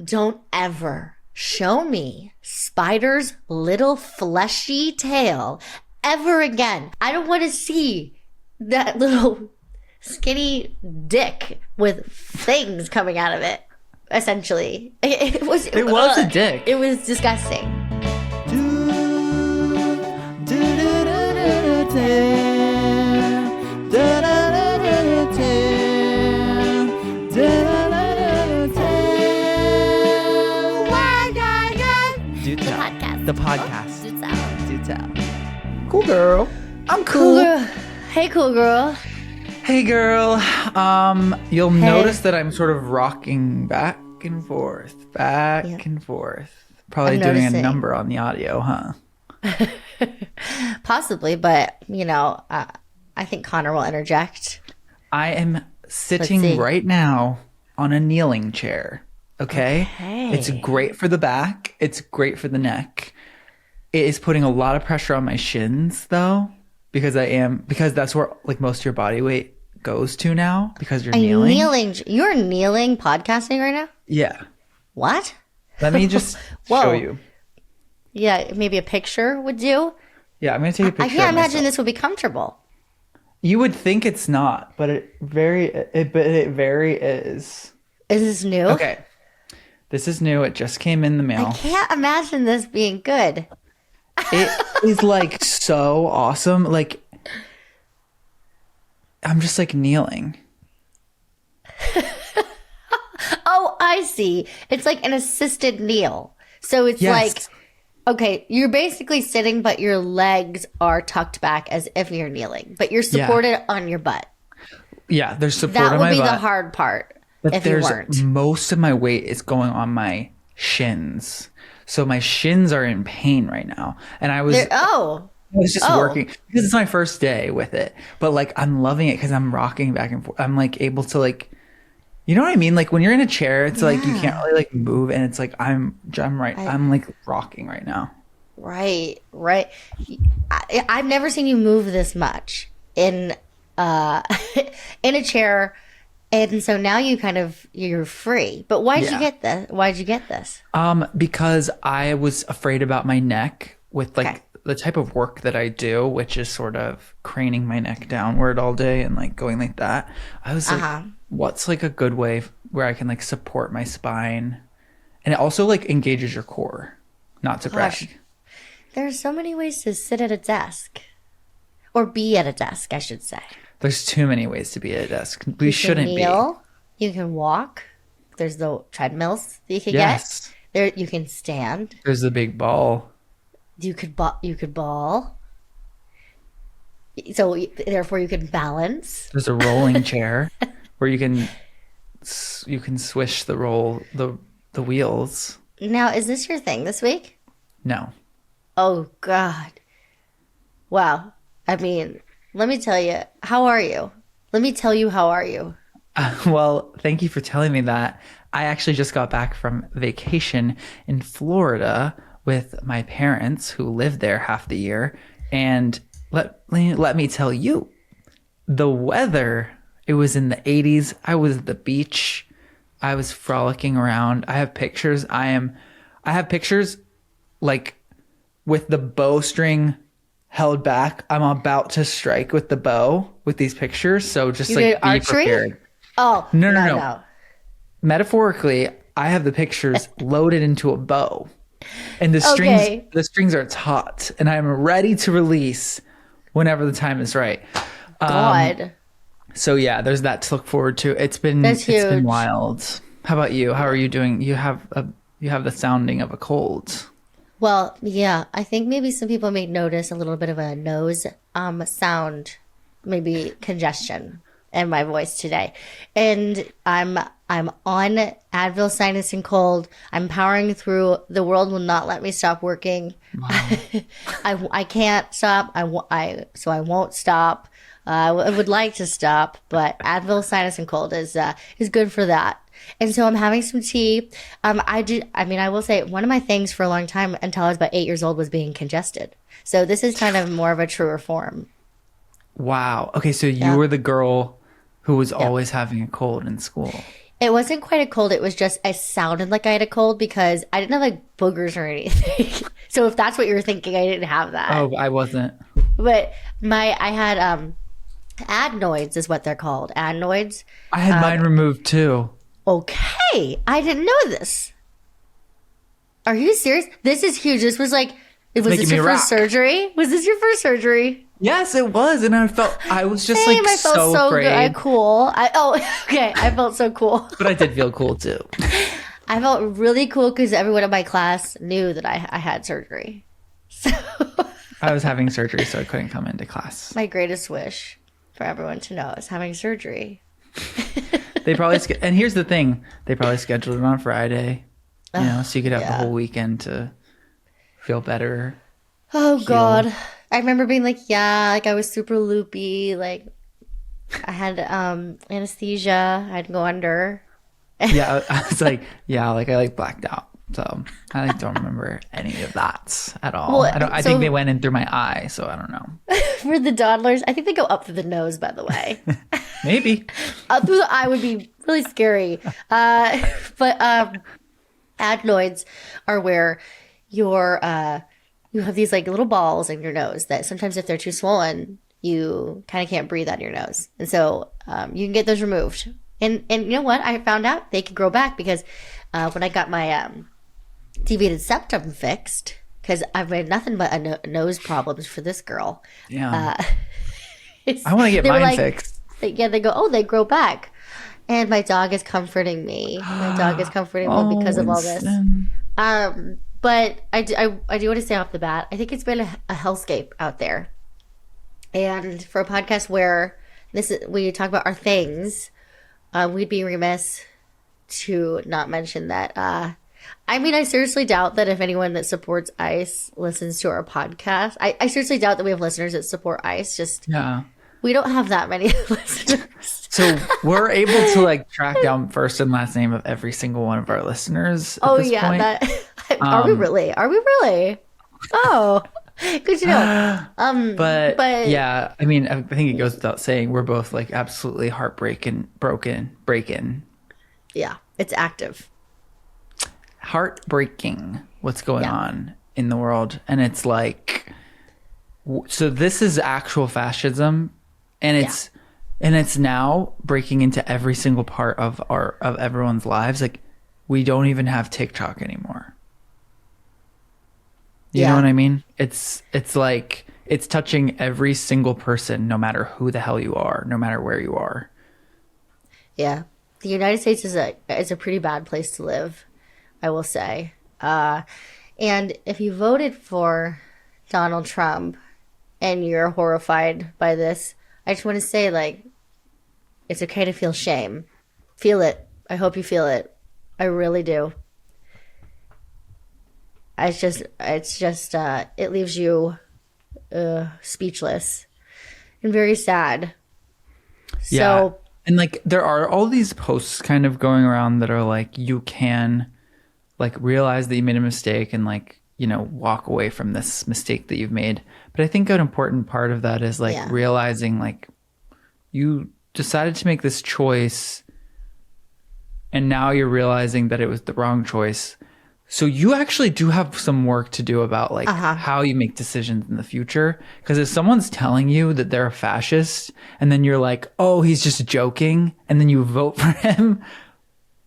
don't ever show me Spider's little fleshy tail ever again. I don't want to see that little skinny dick with things coming out of it, essentially. It was a dick. It was disgusting. The podcast. Do tell. Cool girl. I'm cool. Cool girl. Hey, cool girl. Hey, girl. You'll notice that I'm sort of rocking back and forth. Probably doing a number on the audio, huh? Possibly, but, I think Connor will interject. I am sitting right now on a kneeling chair. Okay? It's great for the back. It's great for the neck. It is putting a lot of pressure on my shins, though, because that's where like most of your body weight goes to now, because you're kneeling. You're kneeling podcasting right now? Yeah. What? Let me just show you. Yeah, maybe a picture would do. Yeah, I'm going to take a picture. I can't imagine this would be comfortable. You would think it's not, but it very is. Is this new? Okay. This is new. It just came in the mail. I can't imagine this being good. It is like so awesome. Like, I'm just like kneeling. Oh, I see. It's like an assisted kneel. So it's like, okay, you're basically sitting, but your legs are tucked back as if you're kneeling, but you're supported on your butt. Yeah, there's support on my butt. That would be the hard part. But if you weren't. Most of my weight is going on my shins. So my shins are in pain right now. And I was just working because it's my first day with it. But like, I'm loving it because I'm rocking back and forth. I'm like able to like, you know what I mean? Like when you're in a chair, it's like you can't really like move, and it's like I'm like rocking right now. Right. I've never seen you move this much in in a chair. And so now you're free. But why'd you get this? Why'd you get this? Because I was afraid about my neck with like the type of work that I do, which is sort of craning my neck downward all day and like going like that. I was like, what's like a good way where I can like support my spine? And it also like engages your core, not to brag. There's so many ways to sit at a desk or be at a desk, I should say. There's too many ways to be at a desk. We shouldn't kneel, be. You can walk. There's the treadmills that you can get. There, you can stand. There's the big ball. You could ball. So therefore, you can balance. There's a rolling chair where you can swish the wheels. Now, is this your thing this week? No. Oh God! Wow. I mean. Let me tell you, how are you? Let me tell you, how are you? Well, thank you for telling me that. I actually just got back from vacation in Florida with my parents who live there half the year. And let me tell you, the weather, it was in the 80s. I was at the beach. I was frolicking around. I have pictures. I have pictures like with the bowstring held back. I'm about to strike with the bow with these pictures, so just you like be archery? Prepared. Oh no. Metaphorically, I have the pictures loaded into a bow, and the strings are taut, and I'm ready to release whenever the time is right. God. So yeah, there's that to look forward to. It's been wild. How about you? How are you doing? You have the sounding of a cold. Well, yeah, I think maybe some people may notice a little bit of a nose sound, maybe congestion in my voice today. And I'm on Advil, sinus, and cold. I'm powering through. The world will not let me stop working. Wow. I can't stop. So I won't stop. I would like to stop, but Advil, sinus, and cold is good for that. And so I'm having some tea. I will say one of my things for a long time until I was about 8 years old was being congested. So this is kind of more of a truer form. Wow. Okay, so you were the girl who was always having a cold in school. It wasn't quite a cold. It was just, I sounded like I had a cold because I didn't have like boogers or anything. So if that's what you're thinking, I didn't have that. Oh, I wasn't. But I had adenoids is what they're called. Adenoids. I had mine removed too. Okay, I didn't know this. Are you serious? This is huge. This was like, was making this me your first rock. surgery? Was this your first surgery? Yes, it was, and I was just Same. like I felt so so good. afraid, Cool. Okay. I felt so cool. but I did feel cool too. I felt really cool because everyone in my class knew that I had surgery. So I was having surgery, so I couldn't come into class. my greatest wish for everyone to know is having surgery. They probably and here's the thing: they probably scheduled it on Friday, so you could have the yeah. whole weekend to feel better. Oh Heal. God. I remember being like, yeah, like I was super loopy, like I had anesthesia, I had to go under. Yeah, I was like, yeah, like I like blacked out, so I like don't remember any of that at all. Well, I so think they went in through my eye, so I don't know. for the toddlers, I think they go up through the nose, by the way. Maybe. Up through the eye would be really scary. But adenoids are where you have these like little balls in your nose that sometimes if they're too swollen, you kind of can't breathe out of your nose. And so you can get those removed. And you know what? I found out they could grow back because when I got my deviated septum fixed, because I've had nothing but nose problems for this girl. Yeah. I want to get they were mine like, fixed. Yeah, they go, oh, they grow back. And my dog is comforting me. My dog is comforting me because of all this. Winston. But I do want to say off the bat, I think it's been a hellscape out there. And for a podcast where we talk about our things, we'd be remiss to not mention that. I mean, I seriously doubt that if anyone that supports ICE listens to our podcast, I seriously doubt that we have listeners that support ICE. Just Yeah. we don't have that many listeners. So we're able to like track down first and last name of every single one of our listeners at Oh this yeah, point. are we really? Are we really? Oh, good to know. But yeah, I mean, I think it goes without saying we're both like absolutely heartbreaking, breaking, yeah, it's active. heartbreaking what's going Yeah. on in the world. And it's like, so this is actual fascism, and it's now breaking into every single part of everyone's lives. Like, we don't even have TikTok anymore. You know what I mean? It's like it's touching every single person, no matter who the hell you are, no matter where you are. Yeah, the United States is a pretty bad place to live, I will say. And if you voted for Donald Trump and you're horrified by this, I just want to say, like, it's okay to feel shame. Feel it. I hope you feel it. I really do. It's just, it leaves you speechless and very sad. Yeah. So, And like there are all these posts kind of going around that are like, you can like realize that you made a mistake and like, walk away from this mistake that you've made. But I think an important part of that is like realizing like you decided to make this choice and now you're realizing that it was the wrong choice. So you actually do have some work to do about like how you make decisions in the future. Because if someone's telling you that they're a fascist and then you're like, oh, he's just joking, and then you vote for him,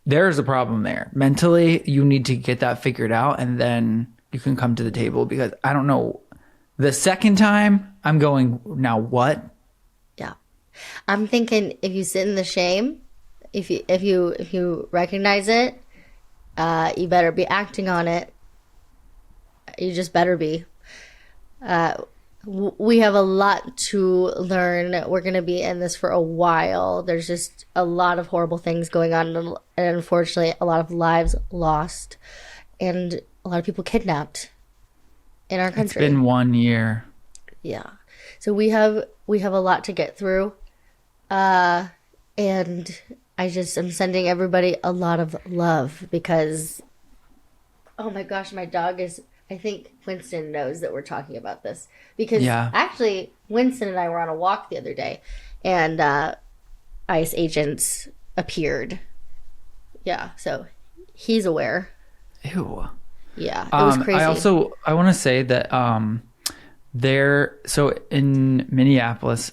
there's a problem there. Mentally, you need to get that figured out, and then you can come to the table. Because I don't know, the second time I'm going, now what? yeah. I'm thinking if you sit in the shame, if you recognize it, you better be acting on it. You just better be. We have a lot to learn. We're going to be in this for a while. There's just a lot of horrible things going on, and unfortunately, a lot of lives lost, and a lot of people kidnapped in our country. It's been 1 year. Yeah. So we have a lot to get through. And I'm sending everybody a lot of love because, oh my gosh, my dog I think Winston knows that we're talking about this because actually Winston and I were on a walk the other day and ICE agents appeared Yeah, so he's aware. Ew. Yeah, it was crazy. I want to say that so in Minneapolis,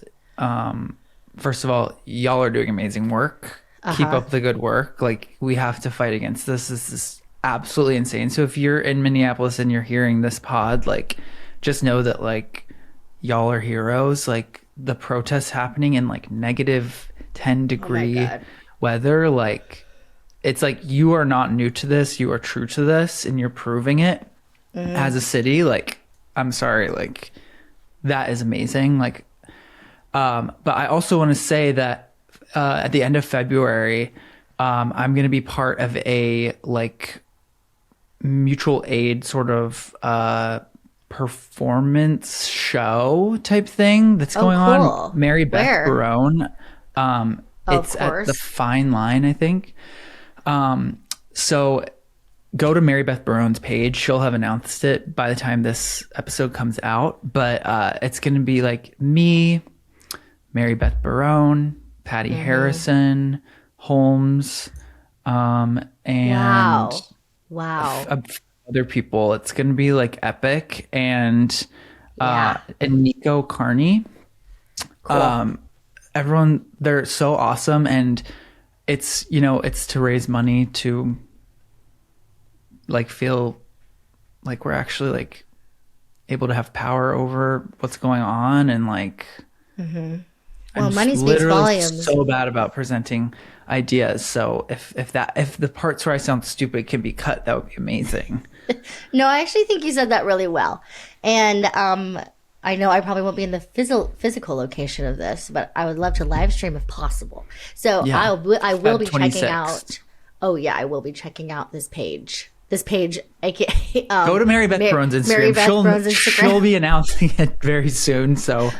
first of all, y'all are doing amazing work. Keep Uh-huh. up the good work. Like, we have to fight against this. This is absolutely insane. So if you're in Minneapolis and you're hearing this pod, like, just know that, like, y'all are heroes. Like, the protests happening in like negative 10 Oh my degree God. weather, like, it's like you are not new to this. You are true to this, and you're proving it as a city. Like, I'm sorry, like, that is amazing. Like, but I also want to say that at the end of February, I'm going to be part of a like mutual aid sort of performance show type thing that's Oh, going on. cool. Mary Beth Where? Barone. Of It's at the course. Fine Line, I think. So go to Mary Beth Barone's page. She'll have announced it by the time this episode comes out. But it's going to be like me, Mary Beth Barone, Patty Harrison, Holmes, and Wow. Wow. other people. It's going to be like epic. Yeah. And Nico Carney. Cool. Everyone, they're so awesome. And it's to raise money to like feel like we're actually like able to have power over what's going on. And like, Well, I'm just money speaks literally volumes. so bad about presenting ideas. So if the parts where I sound stupid can be cut, that would be amazing. No, I actually think you said that really well. And I know I probably won't be in the physical location of this, but I would love to live stream if possible. So Yeah. I will Feb be checking 26th. out. Oh yeah, I will be checking out this page. This page, aka Go to Mary Beth Barone's Mary Instagram. Beth Barone's She'll Instagram. be announcing it very soon. So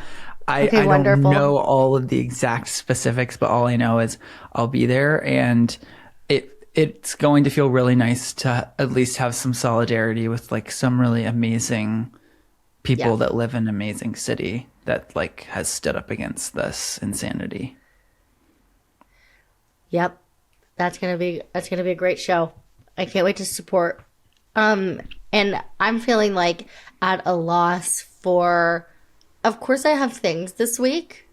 Okay, I don't wonderful. know all of the exact specifics, but all I know is I'll be there, and it's going to feel really nice to at least have some solidarity with like some really amazing Yeah. people that live in an amazing city that like has stood up against this insanity. Yep. That's gonna be a great show. I can't wait to support. And I'm feeling like at a loss for. Of course, I have things this week.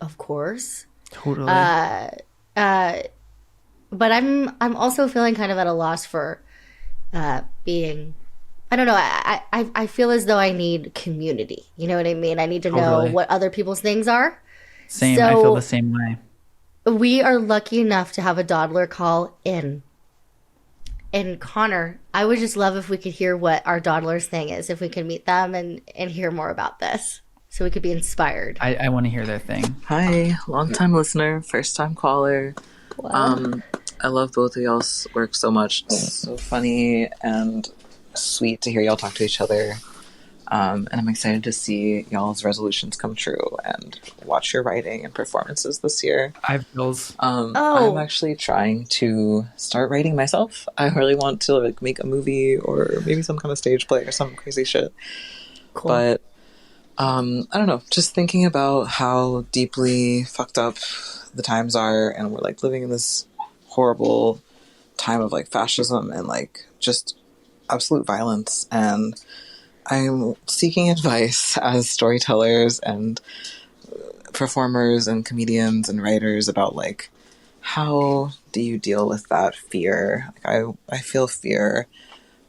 Of course, Totally. but I'm also feeling kind of at a loss for being. I don't know. I feel as though I need community. You know what I mean? I need to know Totally. what other people's things are. Same. I feel the So same way. we are lucky enough to have a doddler call in. And Connor, I would just love if we could hear what our doddler's thing is, if we could meet them and hear more about this, so we could be inspired. I want to hear their thing. Hi, long time listener, first time caller. Well, I love both of y'all's work so much. It's so funny and sweet to hear y'all talk to each other. And I'm excited to see y'all's resolutions come true and watch your writing and performances this year. I have bills. I'm oh, actually trying to start writing myself. I really want to like make a movie or maybe some kind of stage play or some crazy shit. cool. But I don't know, just thinking about how deeply fucked up the times are, and we're like living in this horrible time of like fascism and like just absolute violence. And I'm seeking advice as storytellers and performers and comedians and writers about like how do you deal with that fear? Like I feel fear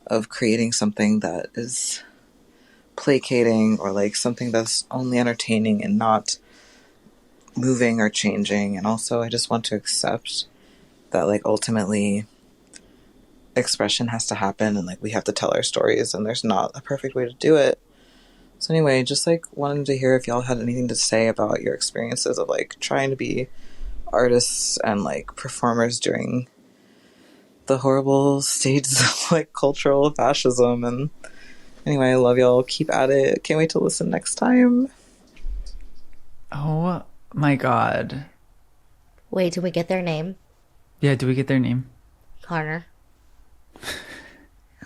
of creating something that is placating or like something that's only entertaining and not moving or changing. And also I just want to accept that like ultimately expression has to happen and like we have to tell our stories and there's not a perfect way to do it. So anyway, just like wanted to hear if y'all had anything to say about your experiences of like trying to be artists and like performers during the horrible stages of like cultural fascism. And anyway, I love y'all. Keep at it. Can't wait to listen next time. Oh my God. Wait, did we get their name? Yeah, do we get their name? Connor.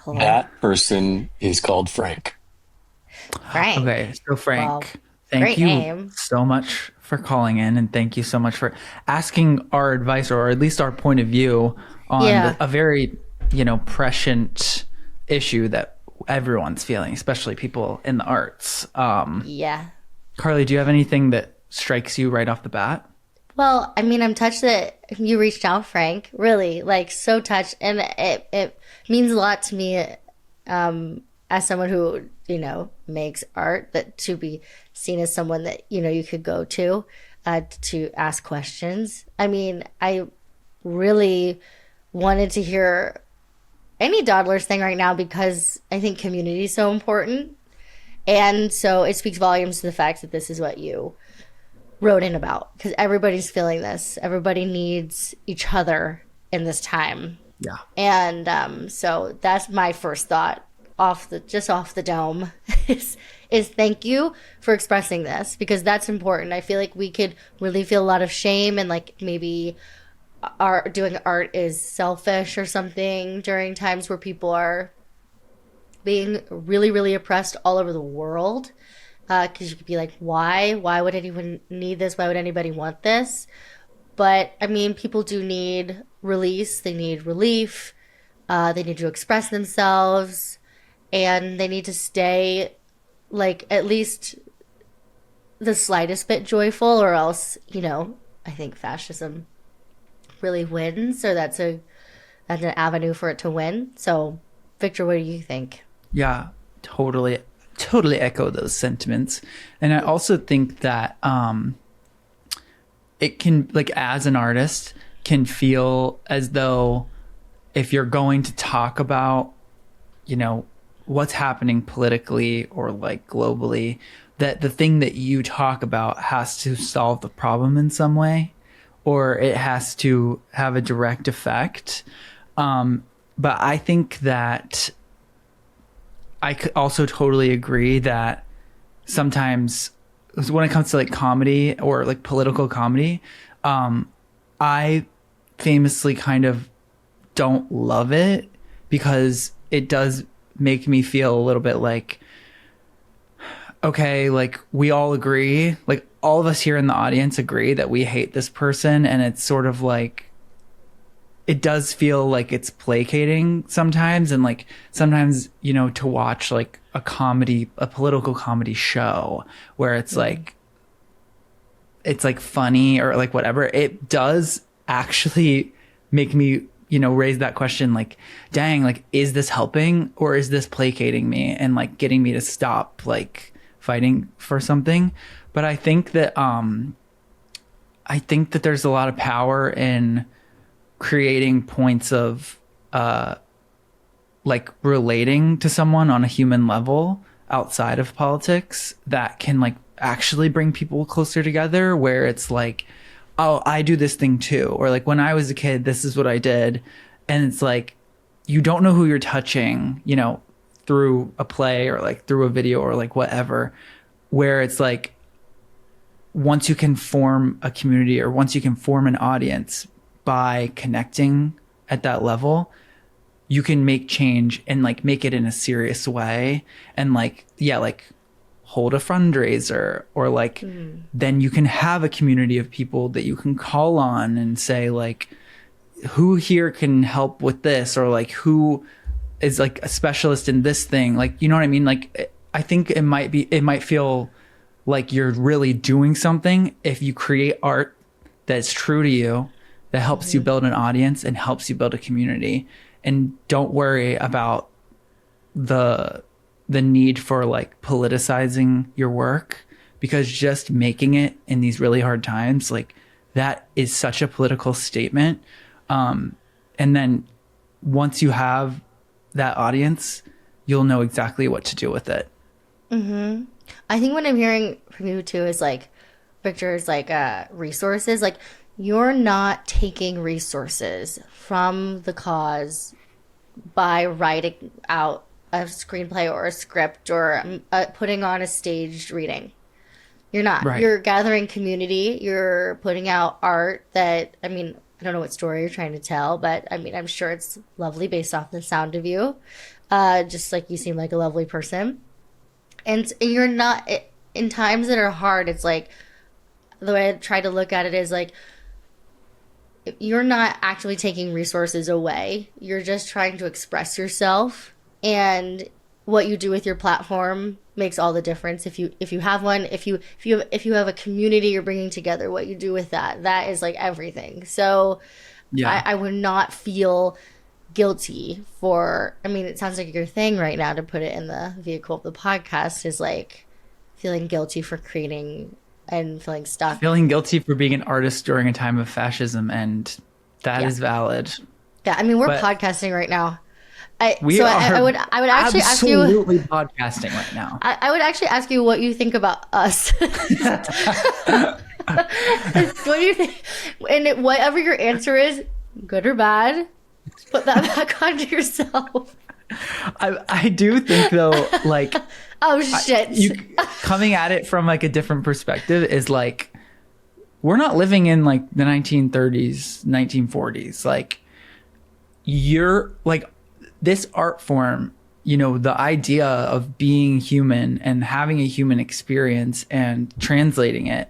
Hello, That person is called Frank. Frank. Okay, so Frank, Well, thank great you name. so much for calling in, and thank you so much for asking our advice, or at least our point of view on Yeah. a very, prescient issue that everyone's feeling, especially people in the arts. Yeah. Carly, do you have anything that strikes you right off the bat? Well, I mean, I'm touched that you reached out, Frank. Really, like so touched, and it means a lot to me, as someone who makes art. That to be seen as someone that you could go to ask questions. I mean, I really wanted to hear any dawdlers thing right now because I think community is so important, and so it speaks volumes to the fact that this is what you wrote in about because everybody's feeling this. Everybody needs each other in this time. Yeah. And so that's my first thought off the dome is thank you for expressing this because that's important. I feel like we could really feel a lot of shame and like maybe doing art is selfish or something during times where people are being really, really oppressed all over the world. Because you could be like, why would anyone need this? Why would anybody want this? But I mean, people do need release. They need relief. They need to express themselves, and they need to stay like at least the slightest bit joyful, or else I think fascism really wins, or that's an avenue for it to win. So, Victor, what do you think? Yeah, totally echo those sentiments. And I also think that it can, like, as an artist, can feel as though if you're going to talk about, what's happening politically or like globally, that the thing that you talk about has to solve the problem in some way, or it has to have a direct effect. But I think that I could also totally agree that sometimes when it comes to like comedy or like political comedy, I famously kind of don't love it because it does make me feel a little bit like, okay, like we all agree, like all of us here in the audience agree that we hate this person. And it's sort of like, it does feel like it's placating sometimes. And like sometimes, to watch like a political comedy show where it's like funny or like whatever, it does actually make me, raise that question like, dang, like, is this helping or is this placating me and like getting me to stop like fighting for something? But I think that there's a lot of power in creating points of like relating to someone on a human level outside of politics that can like actually bring people closer together, where it's like, oh, I do this thing too, or like when I was a kid this is what I did. And it's like you don't know who you're touching, through a play or like through a video or like whatever, where it's like once you can form a community or once you can form an audience by connecting at that level, you can make change and like make it in a serious way and like, yeah, like hold a fundraiser or like, then you can have a community of people that you can call on and say like, who here can help with this, or like who is like a specialist in this thing, like, you know what I mean? Like, I think it might feel like you're really doing something if you create art that's true to you, that helps you build an audience and helps you build a community. And don't worry about the need for like politicizing your work, because just making it in these really hard times, like that is such a political statement. And then once you have that audience, you'll know exactly what to do with it. I think what I'm hearing from you too is like, Victor, is like resources. Like you're not taking resources from the cause by writing out a screenplay or a script or putting on a staged reading. You're not. Right. You're gathering community. You're putting out art that, I mean, I don't know what story you're trying to tell, but I mean, I'm sure it's lovely based off the sound of you. Just like you seem like a lovely person. And you're not, in times that are hard, it's like, the way I try to look at it is like, you're not actually taking resources away. You're just trying to express yourself, and what you do with your platform makes all the difference. If you have one, if you have a community you're bringing together, what you do with that is like everything. So Yeah. I would not feel guilty for, I mean, it sounds like your thing right now to put it in the vehicle of the podcast is like feeling guilty for creating and feeling stuck. Feeling guilty for being an artist during a time of fascism, and that is valid. Yeah, I mean, we're But podcasting right now. we I are would actually ask you. absolutely podcasting right now. I would actually ask you what you think about us. What do you think? And whatever your answer is, good or bad, put that back onto yourself. I do think though, like, Oh shit! you coming at it from like a different perspective is like, we're not living in like the 1930s, 1940s. Like, you're like, this art form, you know, the idea of being human and having a human experience and translating it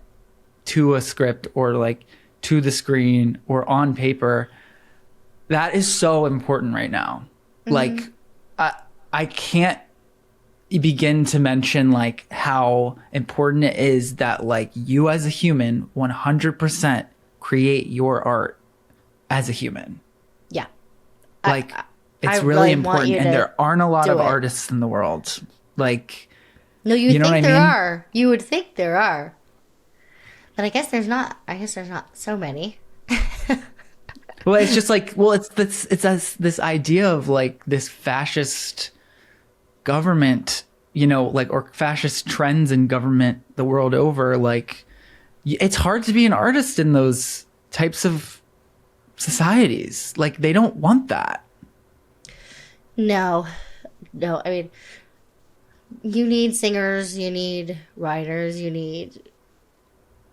to a script or like to the screen or on paper, that is so important right now. Like, I can't begin to mention like how important it is that like you as a human 100% create your art as a human. Yeah, Like, it's I really really want important, you and to there aren't a lot do of it. artists in the world. Like, no, you know think what I there mean? are. You would think there are, but I guess there's not. I guess there's not so many. well, it's just like, well, it's this idea of like this fascist government, you know, like, or fascist trends in government the world over. Like, it's hard to be an artist in those types of societies. Like, they don't want that. No. I mean, you need singers, you need writers, you need,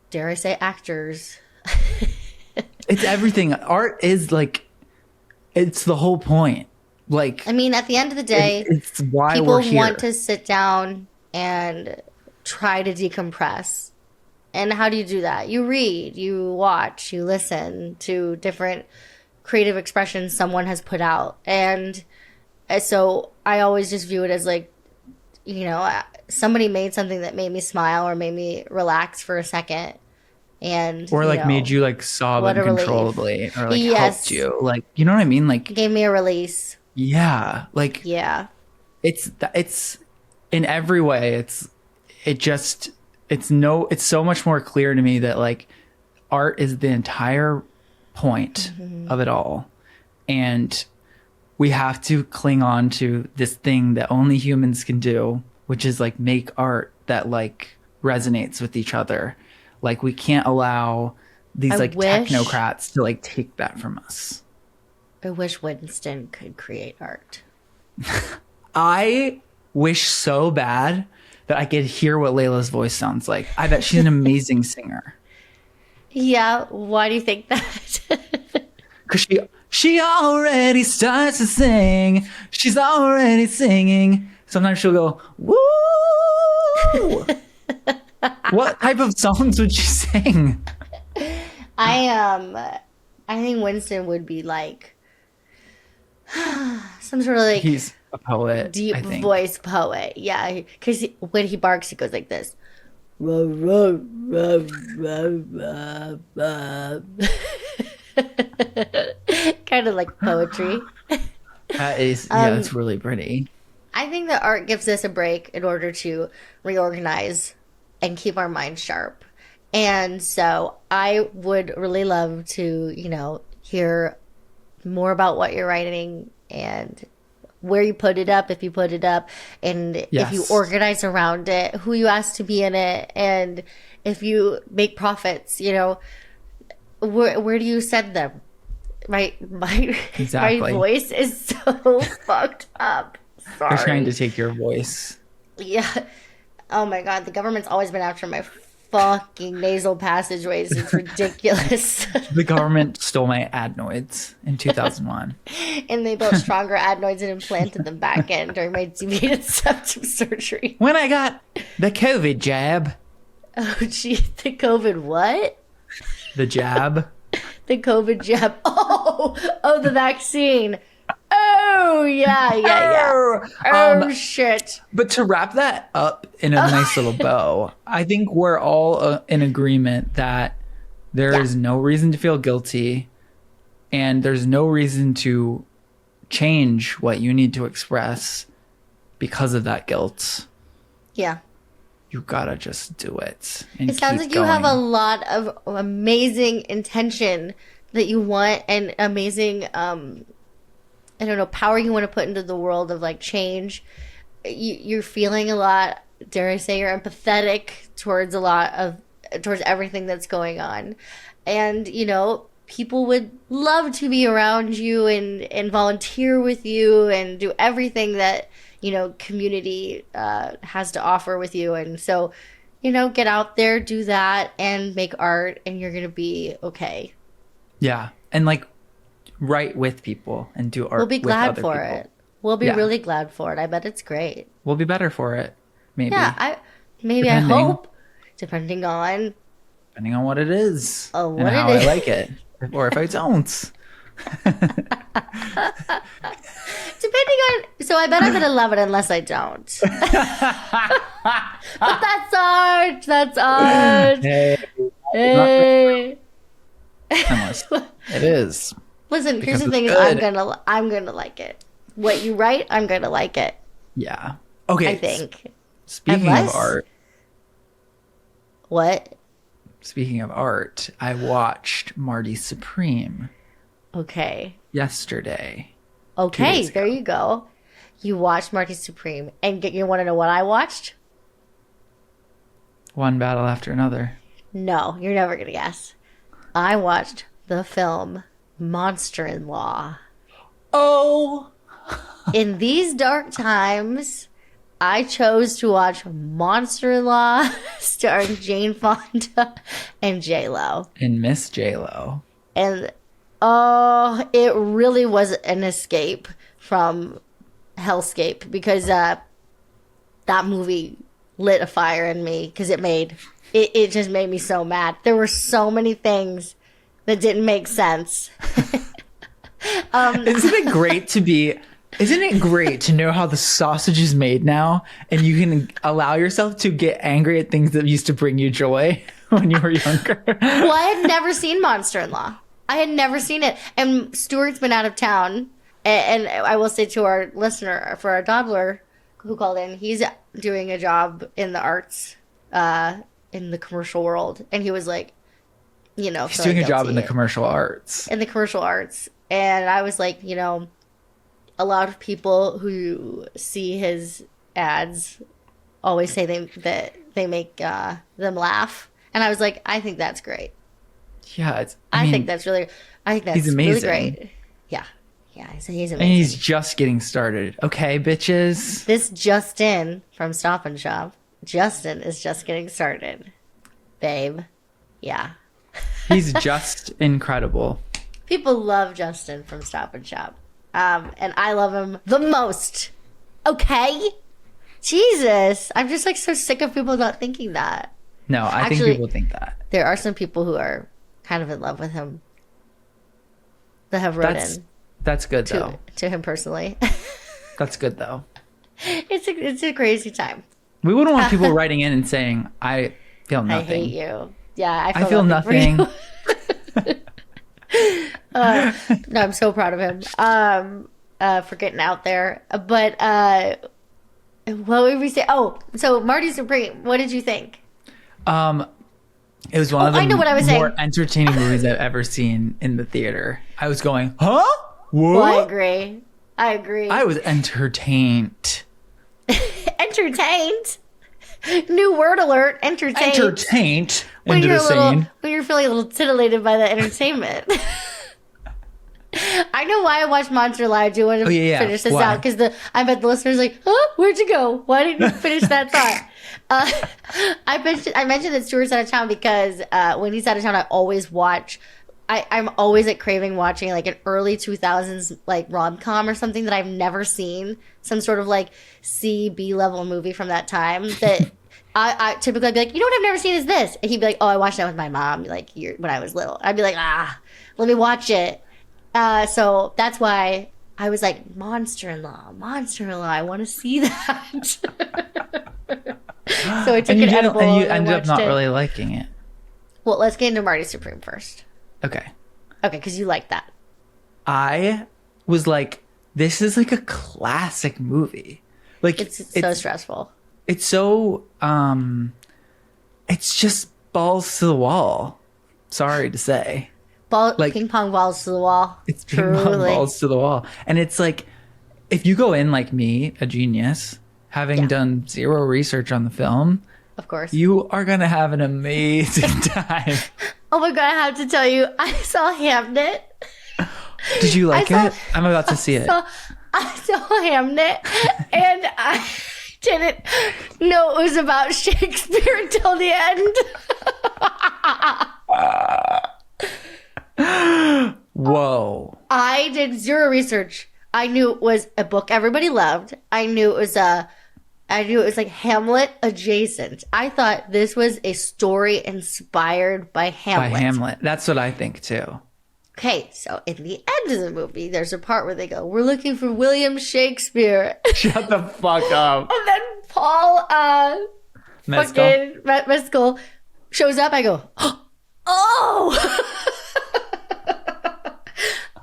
dare I say, actors. It's everything. Art is like, it's the whole point. Like, I mean, at the end of the day, it's why people we're here. want to sit down and try to decompress. And how do you do that? You read, you watch, you listen to different creative expressions someone has put out. And so I always just view it as like, you know, somebody made something that made me smile or made me relax for a second. And, or like you know, made you like sob what a relief. uncontrollably, or like Yes. helped you. Like, you know what I mean? Like, gave me a release. yeah, like, Yeah. it's in every way. It's so much more clear to me that like art is the entire point of it all. And we have to cling on to this thing that only humans can do, which is like make art that like resonates with each other. Like, we can't allow these I like wish- technocrats to like take that from us. I wish Winston could create art. I wish so bad that I could hear what Layla's voice sounds like. I bet she's an amazing singer. Yeah, why do you think that? Because she already starts to sing. She's already singing. Sometimes she'll go, woo! What type of songs would she sing? I think Winston would be like some sort of like He's a poet, deep I think. voice poet. Yeah, because when he barks, he goes like this. Ruh, ruh, ruh, ruh, ruh, ruh. Kind of like poetry. That is, yeah, it's really pretty. I think that art gives us a break in order to reorganize and keep our minds sharp. And so I would really love to, you know, hear more about what you're writing and where you put it up, if you put it up, and if you Yes. organize around it, who you ask to be in it, and if you make profits, you know, where do you send them? My Exactly. voice is so fucked up. Sorry. They're trying to take your voice. Yeah. Oh my god, the government's always been after my fucking nasal passageways. It's ridiculous. The government stole my adenoids in 2001. And they built stronger adenoids and implanted them back in during my deviated septum surgery. When I got the COVID jab. Oh, gee, the COVID what? The jab. The COVID jab. Oh, the vaccine. Oh, yeah. Oh, shit. But to wrap that up in a nice little bow, I think we're all in agreement that there is no reason to feel guilty, and there's no reason to change what you need to express because of that guilt. Yeah. You gotta just do it. And It sounds keep like you have a going. lot of amazing intention that you want and amazing, I don't know, power you want to put into the world of like change. You're feeling a lot, dare I say, you're empathetic towards towards everything that's going on. And, people would love to be around you and volunteer with you and do everything that, community has to offer with you. And so, get out there, do that, and make art, and you're going to be okay. Yeah. And like write with people and do art. We'll be with glad other for people. it. We'll be Yeah. really glad for it. I bet it's great. We'll be better for it. Maybe. Yeah, I Depending. hope, depending on Depending on what it is what and it how is. I like it, or if I don't. depending on. So I bet I'm gonna love it unless I don't. But that's art. That's art. Hey, Hey. unless it is. Listen, here's Because the it's thing: is good. I'm gonna like it. What you write, I'm gonna like it. Yeah. Okay. I think. Speaking Unless- of art, What? I watched Marty Supreme Okay. yesterday. Okay. days ago. There you go. You watched Marty Supreme, and you want to know what I watched? One battle after another. No, you're never gonna guess. I watched the film Monster-in-Law. Oh. In these dark times, I chose to watch Monster-in-Law starring Jane Fonda and J-Lo. And Miss J-Lo. And oh, it really was an escape from hellscape because that movie lit a fire in me because it just made me so mad. There were so many things that didn't make sense. Isn't it great to know how the sausage is made now, and you can allow yourself to get angry at things that used to bring you joy when you were younger? Well, I had never seen Monster-in-Law. I had never seen it. And Stuart's been out of town. And I will say to our listener, for our doteller who called in, he's doing a job in the arts, in the commercial world. And he was like, He's feeling doing a job in the guilty. commercial arts. In the commercial arts. And I was like, a lot of people who see his ads always say that they make them laugh. And I was like, I think that's great. Yeah, I mean, think that's really he's really amazing. great. Yeah. He's amazing. And he's just getting started. Okay, bitches. This Justin from Stop and Shop. Justin is just getting started. Babe. Yeah. He's just incredible. People love Justin from Stop and Shop. And I love him the most. Okay? Jesus. I'm just like so sick of people not thinking that. No, I Actually- think people think that. There are some people who are kind of in love with him that have written That's good though. to him personally. That's good though. It's a crazy time. We wouldn't want people writing in and saying, "I feel nothing." I hate you. Yeah, I feel nothing. for you. No, I'm so proud of him for getting out there. But what would we say? Oh, so Marty Supreme, what did you think? It was one of the I know what I was more saying. entertaining movies I've ever seen in the theater. I was going, "Huh? What?" Well, I agree. I was entertained. Entertained. New word alert. Entertained. Entertained. when you're Entertained. when you're feeling a little titillated by the entertainment. I know why I watched Monster Live. Do you want to finish this Why? out? Because I bet the listeners are like, huh? Where'd you go? Why didn't you finish that thought? I mentioned that Stuart's out of town because when he's out of town, I always watch. I'm always like craving watching like an early 2000s like rom-com or something that I've never seen. Some sort of like C/B level movie from that time that I typically I'd be like, you know what I've never seen is this. And he'd be like, oh, I watched that with my mom, like when I was little. I'd be like, let me watch it. So that's why I was like, monster-in-law. I want to see that. So I took And an edible and you and I ended up watched not it. really liking it. Well, let's get into Marty Supreme first. Okay. Okay, because you like that. I was like, this is like a classic movie. Like It's so stressful. it's so it's just balls to the wall. Sorry to say. Like- Ping pong balls to the wall. It's ping pong Truly. balls to the wall. And it's like, if you go in like me, a genius, having Yeah. done zero research on the film, Of course. you are going to have an amazing time. Oh my god, I have to tell you, I saw Hamnet. Did you like saw- it? I'm about to see it. I saw Hamnet, and I didn't know it was about Shakespeare until the end. Whoa. I did zero research. I knew it was a book everybody loved. I knew it was like Hamlet adjacent. I thought this was a story inspired by Hamlet. By Hamlet. That's what I think too. Okay, so in the end of the movie, there's a part where they go, "We're looking for William Shakespeare," Shut the fuck up. and then Paul Mescal. fucking Mescal shows up. I go, "Oh!"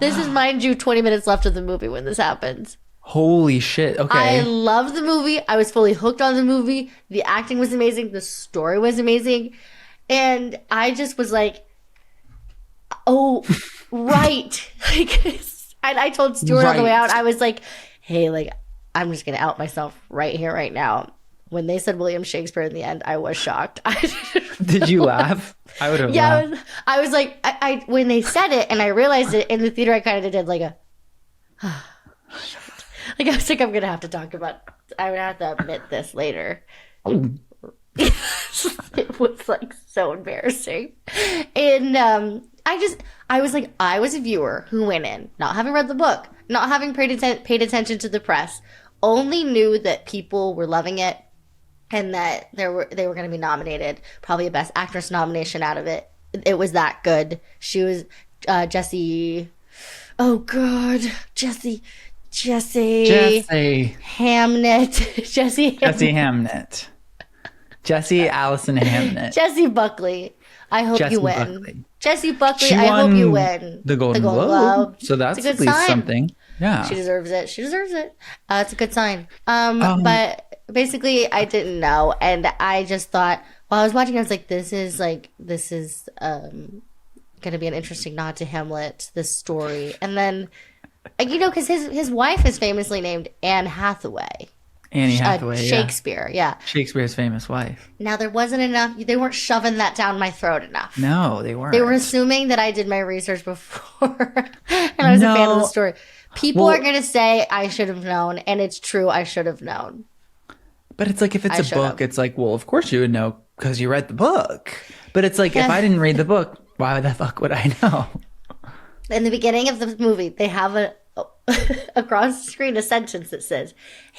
This is, mind you, 20 minutes left of the movie when this happens. Holy shit. Okay. I love the movie. I was fully hooked on the movie. The acting was amazing. The story was amazing. And I just was like, oh, right. Like, and I told Stuart on the way Right. out, I was like, hey, like, I'm just going to out myself right here, right now. When they said William Shakespeare in the end, I was shocked. Did you laugh? I would have Yeah, laughed. I was like, I when they said it and I realized it in the theater, I kind of did like a, like I was like, I'm gonna have to talk about. I'm gonna have to admit this later. It was like so embarrassing, and I was like, I was a viewer who went in not having read the book, not having paid attention to the press, only knew that people were loving it. And that they were going to be nominated, probably a Best Actress nomination out of it. It was that good. She was Jessie. Oh God, Jessie Jesse Hamnet. Jessie Hamnet. Jesse Allison Hamnet. Jessie Buckley. I hope Jessie you win. Buckley. Jessie Buckley. She I hope won you win the Golden Globe. So that's it's a at good least sign. something. Yeah. She deserves it. It's a good sign. But basically, I didn't know, and I just thought while I was watching, I was like, "This is going to be an interesting nod to Hamlet, this story." And then, because his wife is famously named Anne Hathaway. Annie Hathaway. Shakespeare, yeah. Shakespeare's famous wife. Now there wasn't enough. They weren't shoving that down my throat enough. No, they weren't. They were assuming that I did my research before, and I was a fan of the story. People are going to say I should have known, and it's true. I should have known. But it's like, if it's I a should book, have. it's like, well, of course you would know because you read the book. But it's like, if I didn't read the book, why the fuck would I know? In the beginning of the movie, they have across the screen a sentence that says,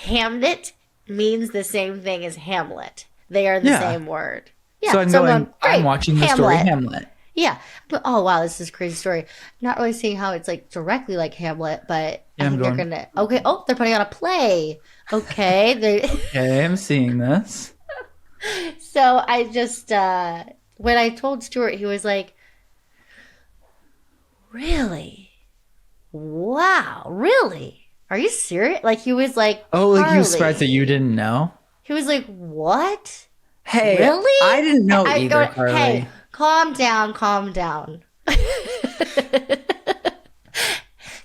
"Hamnet means the same thing as Hamlet. They are the Yeah. same word." Yeah, So I'm going, great, I'm watching the story Hamlet. Yeah. But, oh, wow, this is a crazy story. Not really seeing how it's like directly like Hamlet, but Yeah, I I'm think they're going- going to. Okay. Oh, they're putting on a play. Okay. Okay, I'm seeing this. So I just, when I told Stuart, he was like, "Really? Wow, really? Are you serious?" Like, he was like, Oh, like you "Harley." surprised that you didn't know? He was like, "What? Hey, Really?" I didn't know I either, go, Carly. "Hey, calm down, calm down."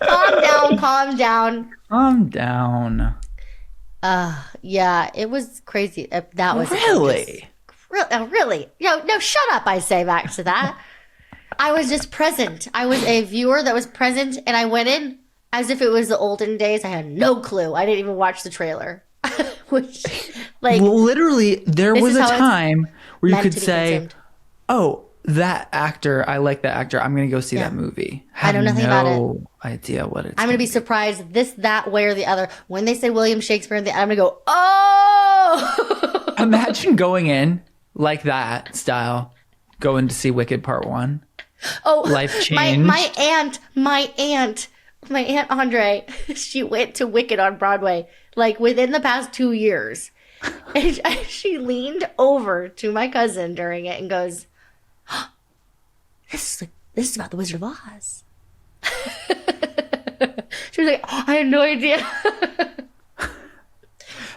Calm down. Calm down. Yeah, it was crazy. That was Really? Really? No, shut up, I say back to that. I was just present. I was a viewer that was present, and I went in as if it was the olden days. I had no clue. I didn't even watch the trailer. Which, like, Well, literally, there This was is a how it's time where you meant could to be say, consumed. oh, that actor, I like that actor. I'm going to go see Yeah. that movie. I know nothing about it. No idea what it's I'm going to be surprised this, that, way, or the other. When they say William Shakespeare, I'm going to go, oh! Imagine going in like that style, going to see Wicked Part 1. Oh, Life change. my aunt Andre, she went to Wicked on Broadway like within the past 2 years. And she leaned over to my cousin during it and goes, this is about the Wizard of Oz. She was like, oh, I had no idea.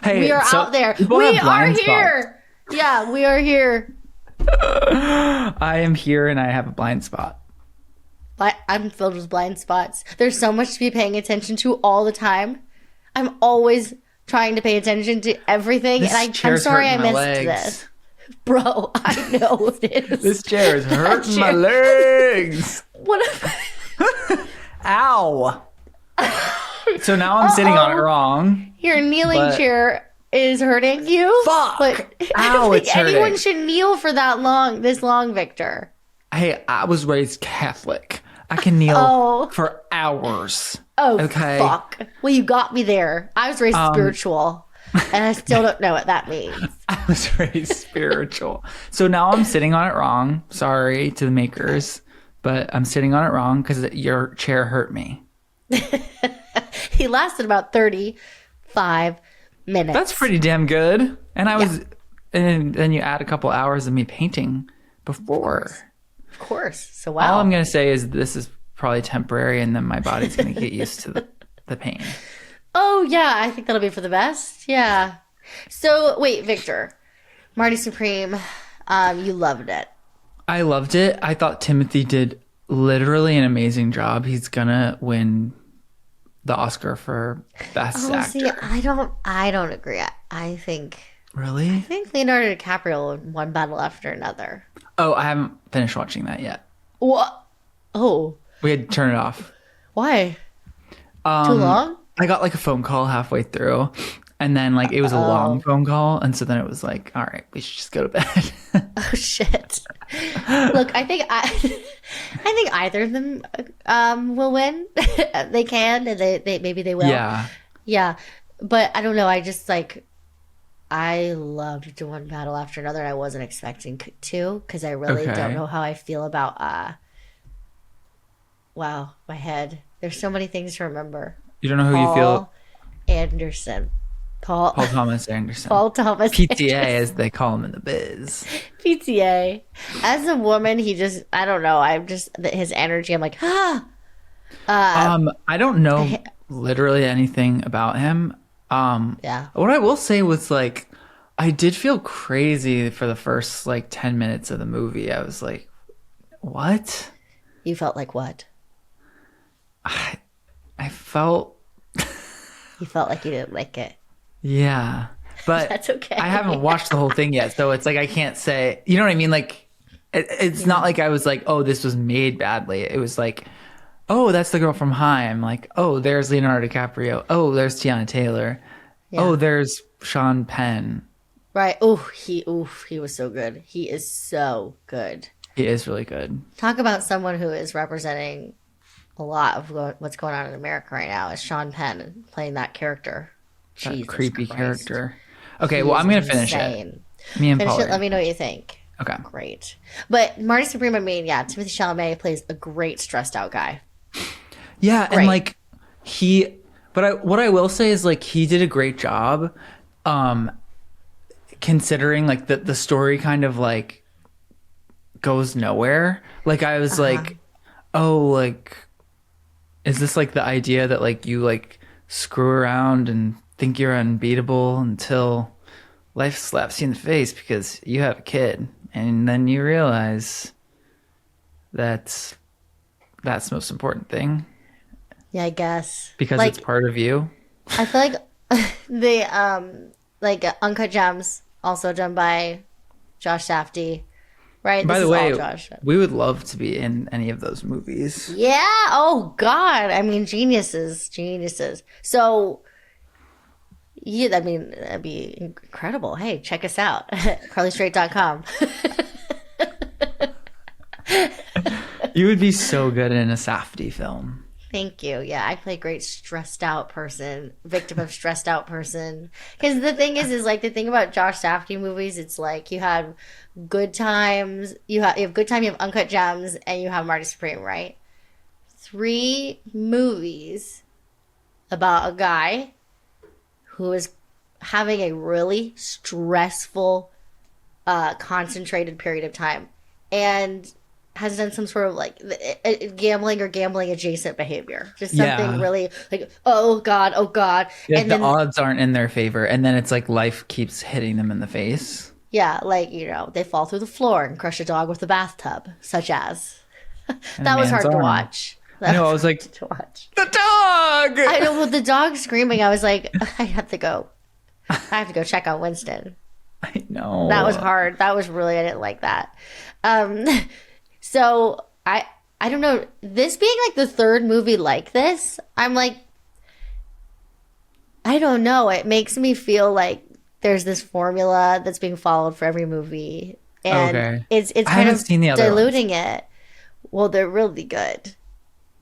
Hey, We are so out there. people We have are blind here. Yeah, we are here. spots. I am here and I have a blind spot. I'm filled with blind spots. There's so much to be paying attention to all the time. I'm always trying to pay attention to everything. This And I'm chair's sorry I hurting my missed legs. this. Bro, I know it is. This chair is hurting my chair. legs. What if Ow. So now I'm sitting on it wrong. your kneeling But- chair is hurting you? Fuck. But I Ow, don't think it's anyone hurting. should kneel for this long, Victor. Hey, I was raised Catholic. I can kneel Oh. for hours. Oh, Okay. fuck. Well, you got me there. I was raised spiritual, and I still don't know what that means. I was raised spiritual. So now I'm sitting on it wrong. Sorry to the makers, but I'm sitting on it wrong because your chair hurt me. He lasted about 35 minutes. That's pretty damn good. And and then you add a couple hours of me painting before. Of course. So, All wow. I'm going to say is this is probably temporary and then my body's going to get used to the pain. Oh, yeah. I think that'll be for the best. Yeah. So, wait, Victor. Marty Supreme, you loved it. I loved it. I thought Timothy did literally an amazing job. He's going to win the Oscar for Best Oh, Actor. see, I don't agree. I think Really? Leonardo DiCaprio won one battle after another. Oh, I haven't finished watching that yet. What? Oh, We had to turn it off. why? Too long? I got like a phone call halfway through, and then like it was a long phone call, and so then it was like, all right, we should just go to bed. Oh shit! Look, I think either of them will win. They can, and they maybe they will. Yeah. Yeah, but I don't know. I just like I loved one battle after another. And I wasn't expecting to because I really Okay. don't know how I feel about. Wow, my head. There's so many things to remember. You don't know who you feel? Anderson. Paul Thomas Anderson. Paul Thomas PTA, Anderson. as they call him in the biz. PTA. As a woman, he just, I don't know. I'm just, his energy, I'm like, ah. I don't know literally anything about him. Yeah. What I will say was like, I did feel crazy for the first like 10 minutes of the movie. I was like, what? You felt like what? I felt, You felt like you didn't like it. yeah. But That's okay. I haven't watched the whole thing yet. So it's like, I can't say, you know what I mean? Like, it's not like I was like, oh, this was made badly. It was like, oh, that's the girl from Haim. Like, oh, there's Leonardo DiCaprio. Oh, there's Tiana Taylor. Yeah. Oh, there's Sean Penn. Right. He was so good. He is so good. He is really good. Talk about someone who is representing a lot of what's going on in America right now is Sean Penn playing that character. That Jesus creepy Christ. character. Okay, He well, is I'm going to finish it. insane. Me and Finish Paul. it. Let me know what you think. Okay. Great. But Marty Supreme, I mean, yeah, Timothée Chalamet plays a great stressed out guy. Yeah, Great. and like what I will say is like he did a great job considering like the story kind of like goes nowhere. Like I was like, oh, like is this like the idea that like you like screw around and think you're unbeatable until life slaps you in the face because you have a kid and then you realize that's the most important thing Yeah, I guess. because like, it's part of you. I feel like the Uncut Gems, also done by Josh Safdie, right? By This the is all way, Josh. we would love to be in any of those movies. Yeah. Oh God. I mean, geniuses. So, yeah. I mean, that'd be incredible. Hey, check us out. CarlyStraight.com. You would be so good in a Safdie film. Thank you. Yeah, I play a great stressed out person, victim of stressed out person. Because the thing is like the thing about Josh Safdie movies, it's like you have good times, you have good time, you have Uncut Gems, and you have Marty Supreme, right? Three movies about a guy who is having a really stressful, concentrated period of time, and has done some sort of like gambling or gambling adjacent behavior. Just something really like, oh God, oh God. Like And the then, odds aren't in their favor. And then it's like life keeps hitting them in the face. yeah, like, they fall through the floor and crush a dog with a bathtub, such as. And That a was man's hard to arm. watch. I know, I was like, To watch. the dog! I know, with the dog screaming, I was like, I have to go. I have to go check on Winston. I know. That was hard. That was really, I didn't like that. Um, so I don't know. This being like the third movie like this, I'm like, I don't know. It makes me feel like there's this formula that's being followed for every movie, and Okay. it's I kind haven't of seen the other diluting it. Well, they're really good.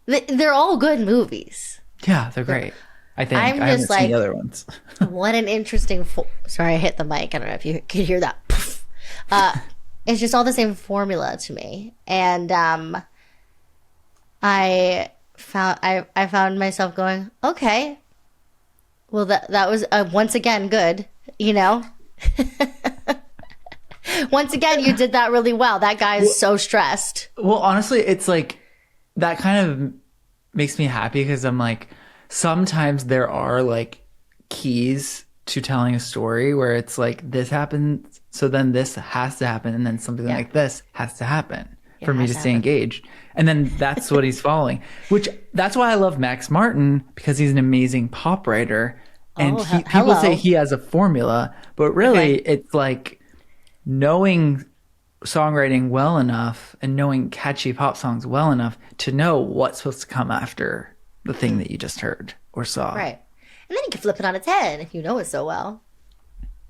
They're all good movies. Yeah, they're great. I think. I'm I haven't just seen like- the other ones. What an interesting. Sorry, I hit the mic. I don't know if you could hear that. It's just all the same formula to me, and I found myself going, okay, well that was once again good, Once again, you did that really well. That guy is so stressed. Well, honestly, it's like that kind of makes me happy because I'm like, sometimes there are like keys to telling a story where it's like this happens, so then this has to happen, and then something like this has to happen for me to stay engaged. And then that's what he's following, which that's why I love Max Martin, because he's an amazing pop writer. And people say he has a formula, but really it's like knowing songwriting well enough and knowing catchy pop songs well enough to know what's supposed to come after the thing that you just heard or saw. Right. And then you can flip it on its head if you know it so well.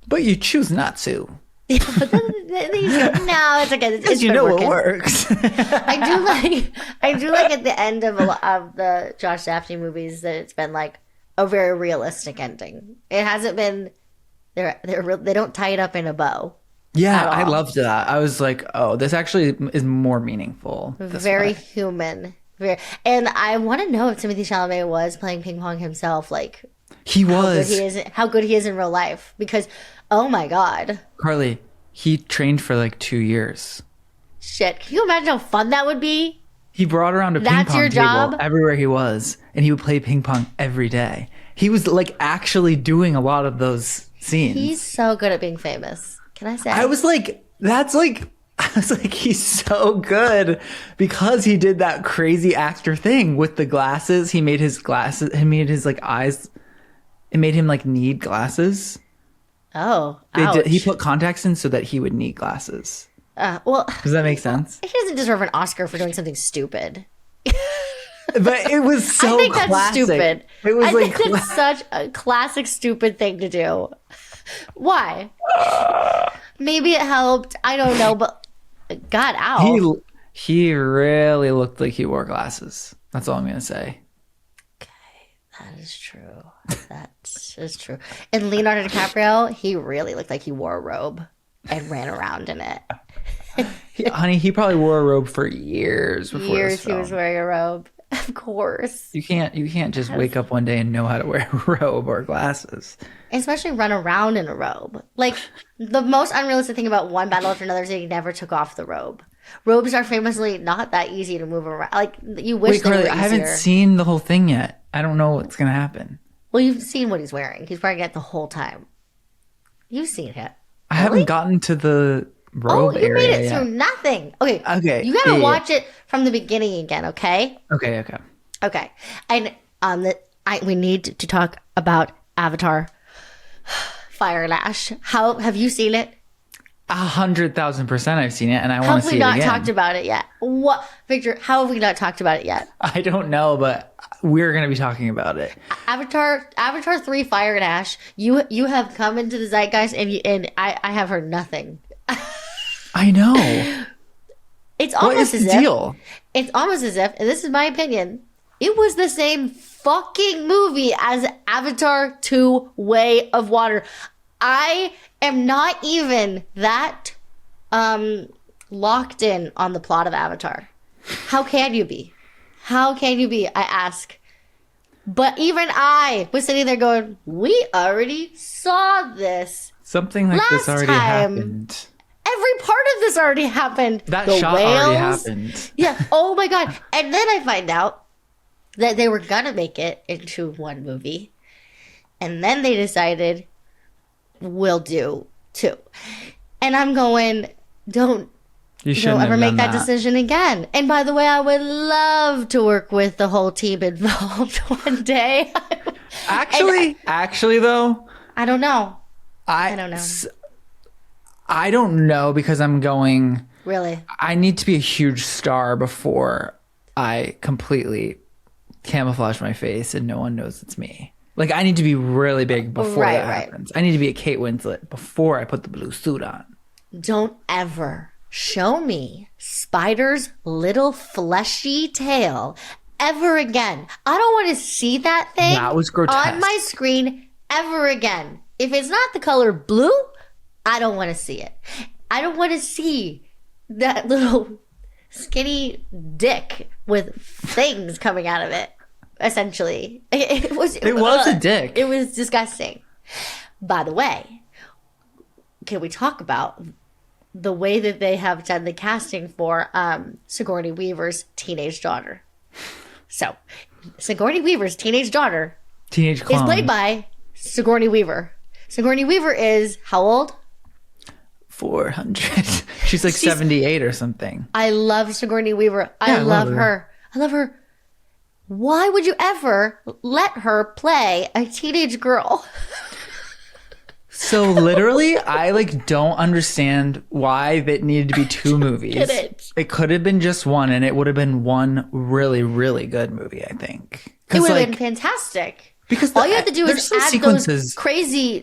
But you choose not to. But then you go, no, it's okay. It's You been know working. it works. I do like at the end of a lot of the Josh Safdie movies that it's been like a very realistic ending. It hasn't been they don't tie it up in a bow. Yeah, at all. I loved that. I was like, oh, this actually is more meaningful. this Very way. human. And I want to know if Timothée Chalamet was playing ping pong himself, like He how good was. he is, how good he is in real life. Because, oh my God, Carly, he trained for like 2 years. shit! Can you imagine how fun that would be? He brought around a ping That's pong your table job? everywhere he was, and he would play ping pong every day. He was like actually doing a lot of those scenes. He's so good at being famous. Can I say? I was like, he's so good because he did that crazy actor thing with the glasses. He made his like eyes, it made him like need glasses. Oh, ouch. He put contacts in so that he would need glasses. Well, Does that make sense? he doesn't deserve an Oscar for doing something stupid. But it was so I think that's classic. stupid. It was I like think that's such a classic stupid thing to do. Why? Maybe it helped. I don't know, but God, ow. he really looked like he wore glasses. That's all I'm gonna say. That is true. That is true. And Leonardo DiCaprio, he really looked like he wore a robe and ran around in it. Honey, he probably wore a robe for years before Years this he film. was wearing a robe. Of course. You can't just wake up one day and know how to wear a robe or glasses. Especially run around in a robe. Like, the most unrealistic thing about one battle after another is that he never took off the robe. Robes are famously not that easy to move around. Like, you wish Wait, they were Carly, easier. I haven't seen the whole thing yet. I don't know what's gonna happen. Well, you've seen what he's wearing. He's wearing it the whole time. You've seen it. I haven't gotten to the robe Oh, you area made it yet. through nothing. Okay. Okay, You gotta yeah. watch it from the beginning again, okay? Okay. Okay. And we need to talk about Avatar Fire and Ash. How have you seen it? 100,000% I've seen it, and I How want have to we see it not again. talked about it yet? What, Victor? How have we not talked about it yet? I don't know, but we're gonna be talking about it. Avatar 3 Fire and Ash. You have come into the zeitgeist, and I have heard nothing. I know. It's What is almost the as if deal? it's almost as if, and this is my opinion, It was the same fucking movie as Avatar 2 Way of Water. I am not even that locked in on the plot of Avatar. How can you be? How can you be? I ask. But even I was sitting there going, we already saw this. Something like this Last already time. happened. Every part of this already happened. That The shot already happened. Yeah. Oh my God. And then I find out that they were going to make it into one movie. And then they decided, we'll do two. And I'm going, don't Shouldn't ever have make done that decision again. And by the way, I would love to work with the whole team involved one day. Actually, though, I don't know. I don't know. I don't know because I'm going. Really? I need to be a huge star before I completely camouflage my face and no one knows it's me. Like, I need to be really big before that happens. I need to be a Kate Winslet before I put the blue suit on. Don't ever show me Spider's little fleshy tail ever again. I don't want to see that thing That was grotesque. on my screen ever again. If it's not the color blue, I don't want to see it. I don't want to see that little skinny dick with things coming out of it. Essentially, it was a dick. It was disgusting. By the way, can we talk about the way that they have done the casting for Sigourney Weaver's teenage daughter? So, Sigourney Weaver's teenage daughter Teenage clone. is played by Sigourney Weaver. Sigourney Weaver is how old? 400. She's like 78 or something. I love Sigourney Weaver. I love her. I love her. Why would you ever let her play a teenage girl? So literally, I like don't understand why it needed to be two movies. Get it? It could have been just one, and it would have been one really, really good movie. I think It would have been fantastic. Because all you have to do is some add sequences.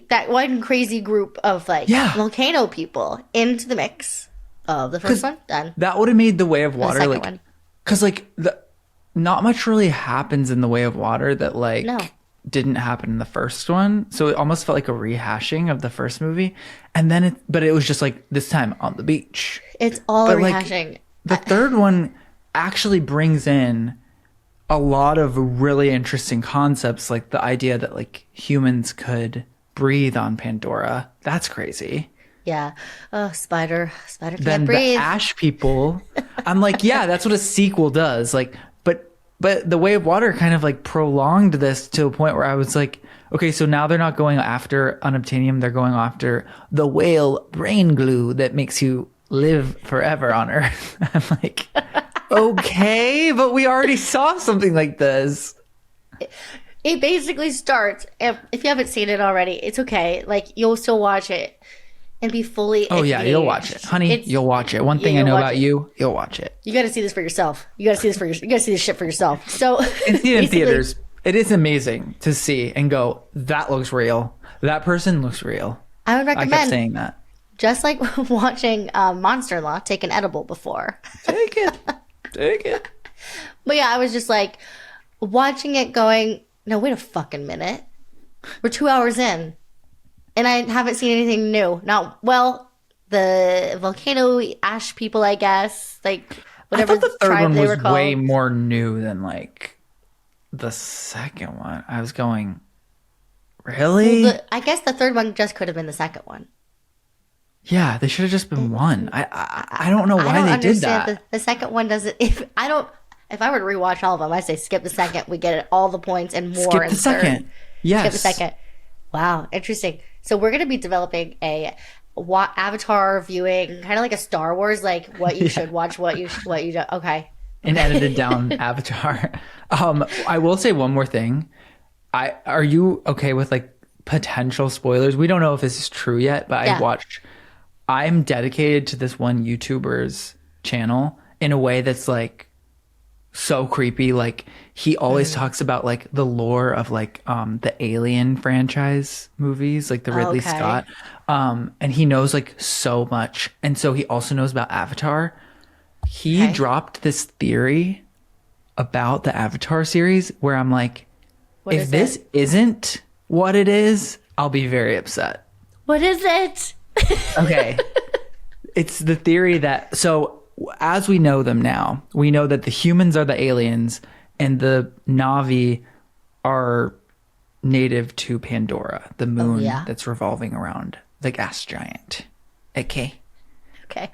that one crazy group of like volcano people into the mix of the first one. Done. That would have made The Way of Water second like, one. because like not much really happens in The Way of Water that like didn't happen in the first one. So it almost felt like a rehashing of the first movie, and then but it was just like this time on the beach. It's all But, a like, rehashing. The third one actually brings in a lot of really interesting concepts, like the idea that like humans could breathe on Pandora. That's crazy. Yeah. Oh, Spider can't Then breathe. the ash people, I'm like, yeah, that's what a sequel does. Like, but The Way of Water kind of like prolonged this to a point where I was like, okay, so now they're not going after unobtainium, they're going after the whale brain glue that makes you live forever on Earth. I'm like, okay, but we already saw something like this. It basically starts, if you haven't seen it already, it's okay. Like, you'll still watch it and be fully Oh, yeah, you'll watch it. Honey, you'll watch it. One thing I know about you, you'll watch it. You got to see this for yourself. You got to see this shit for yourself. So, And see it in theaters. It is amazing to see and go, that looks real. That person looks real. I would recommend. I kept saying that. Just like watching Monster in Law, take an edible before. Take it. Take it. But yeah, I was just like watching it going, no, wait a fucking minute. We're 2 hours in. And I haven't seen anything new. The volcano ash people, I guess. Like, whatever I thought the third tribe one they were was called. way more new than like the second one. I was going, really? I guess the third one just could have been the second one. Yeah, they should have just been one. I don't know why they did that. The second one doesn't. If I were to rewatch all of them, I say skip the second. We get it, all the points and more. Skip the second. Yes. Skip the second. Wow, interesting. So we're going to be developing a Avatar viewing, kind of like a Star Wars, like what you should watch, what you don't. Okay. An edited down Avatar. I will say one more thing. Are you okay with like potential spoilers? We don't know if this is true yet, but I'm dedicated to this one YouTuber's channel in a way that's like so creepy. Like he always talks about like the lore of like the Alien franchise movies, like the Ridley Scott. And he knows like so much. And so he also knows about Avatar. He dropped this theory about the Avatar series where I'm like, What if is this it? isn't what it is, I'll be very upset. What is it? Okay. It's the theory that, so as we know them now, we know that the humans are the aliens and the Na'vi are native to Pandora, the moon yeah. that's revolving around the gas giant. Okay. Okay.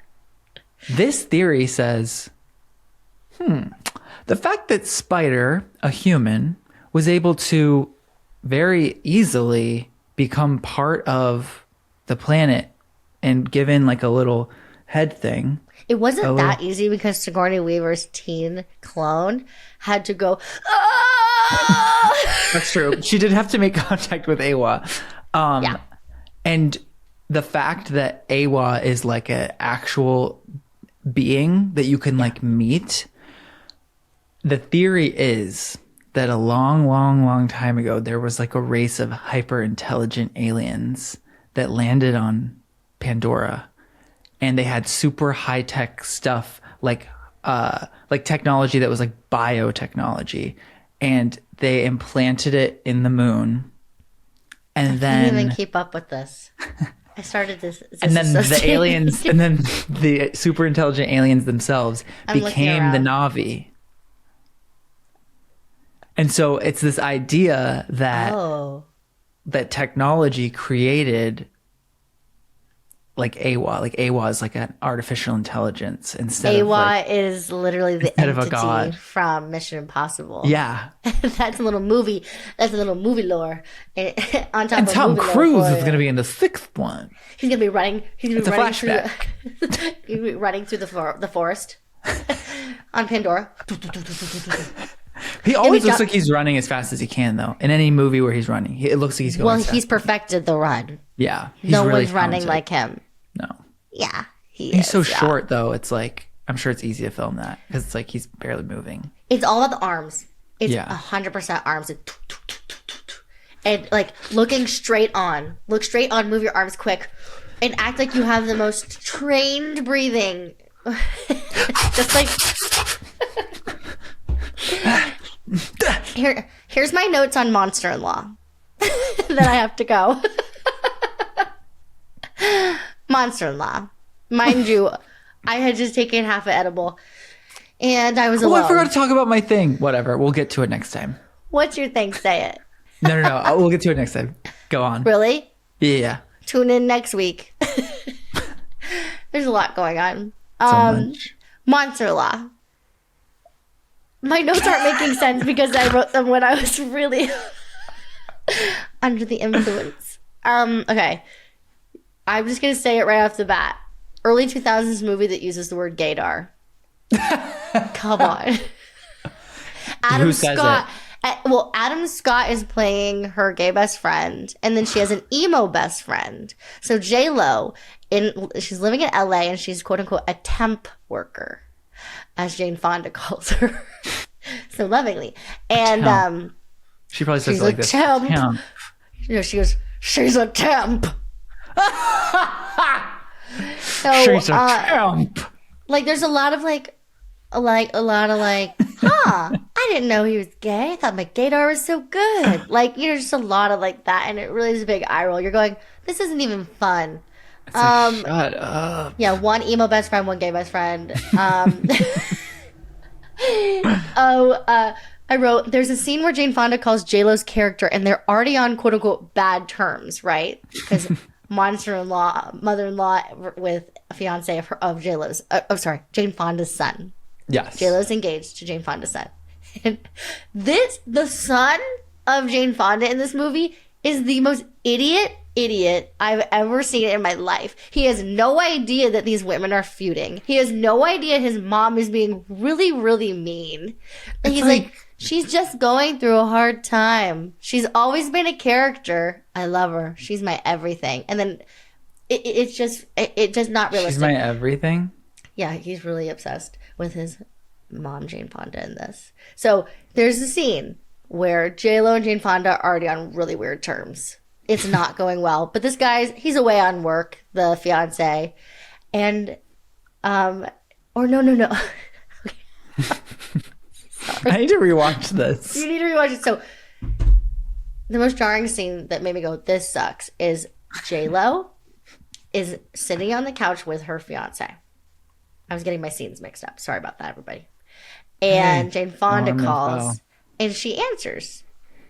This theory says, the fact that Spider, a human, was able to very easily become part of the planet and given like a little head thing. It wasn't that easy because Sigourney Weaver's teen clone had to go, "Ah!" That's true. She did have to make contact with Awa. Yeah. And the fact that Awa is like an actual being that you can like meet, the theory is that a long, long, long time ago, there was like a race of hyper intelligent aliens that landed on Pandora, and they had super high tech stuff like technology that was like biotechnology, and they implanted it in the moon, and I can't even then keep up with this. I started this. and then the aliens, and then the super intelligent aliens themselves I'm looking became the around. Na'vi. And so it's this idea that Oh. that technology created like Awa. Like Awa is like an artificial intelligence instead of Awa like, is literally the instead of a entity god. from Mission Impossible. yeah. That's a little movie. That's a little movie lore. And on top And of Tom movie lore Cruise for is going to be in the sixth one. He's gonna be running. He's gonna It's be a running through. flashback. He's gonna be running through the forest on Pandora. He always be looks done- like he's running as fast as he can, though. In any movie where he's running, it looks like he's going. Well, fast. he's perfected the run. yeah. He's No really one's running talented. like him. no. Yeah, He's is, so yeah. short, though. It's like I'm sure it's easy to film that because it's like he's barely moving. It's all about the arms. It's Yeah. 100% arms. And like looking straight on. Look straight on. Move your arms quick, and act like you have the most trained breathing. Just like here's my notes on Monster-in-Law. Then I have to go. Monster-in-Law. Mind you, I had just taken half an edible, and I was Oh, alone. I forgot to talk about my thing. Whatever. We'll get to it next time. What's your thing? Say it. No. We'll get to it next time. Go on. Really? Yeah. Tune in next week. There's a lot going on. So much. Monster-in-Law. My notes aren't making sense because I wrote them when I was really under the influence. Okay. I'm just going to say it right off the bat. Early 2000s movie that uses the word gaydar. Come on. Adam Who says Scott. Well, Adam Scott is playing her gay best friend, and then she has an emo best friend. So J-Lo, she's living in LA, and she's quote unquote a temp worker, as Jane Fonda calls her, so lovingly. And She probably says she's it like a this. temp. Temp. you know, she goes, "She's a temp." So, She's a temp. like, there's a lot of huh? I didn't know he was gay. I thought my gaydar was so good. Like, you know, just a lot of like that, and it really is a big eye roll. You're going, this isn't even fun. It's like, shut up. Yeah, one emo best friend, one gay best friend. I wrote, there's a scene where Jane Fonda calls J-Lo's character, and they're already on quote unquote bad terms, right? Because mother-in-law with a fiance of J-Lo's, Jane Fonda's son. Yes. J-Lo's engaged to Jane Fonda's son. And the son of Jane Fonda in this movie is the most idiot I've ever seen in my life. He has no idea that these women are feuding. He has no idea his mom is being really, really mean. And he's like, she's just going through a hard time. She's always been a character. I love her. She's my everything. And then it's just not realistic. She's my everything. Yeah, he's really obsessed with his mom, Jane Fonda, in this. So there's a scene where J-Lo and Jane Fonda are already on really weird terms. It's not going well. But this he's away on work, the fiance. And, or no. Okay. I need to rewatch this. You need to rewatch it. So the most jarring scene that made me go, this sucks, is J-Lo is sitting on the couch with her fiance. I was getting my scenes mixed up. Sorry about that, everybody. And Hey, Jane Fonda no harm, no calls, foul. and she answers.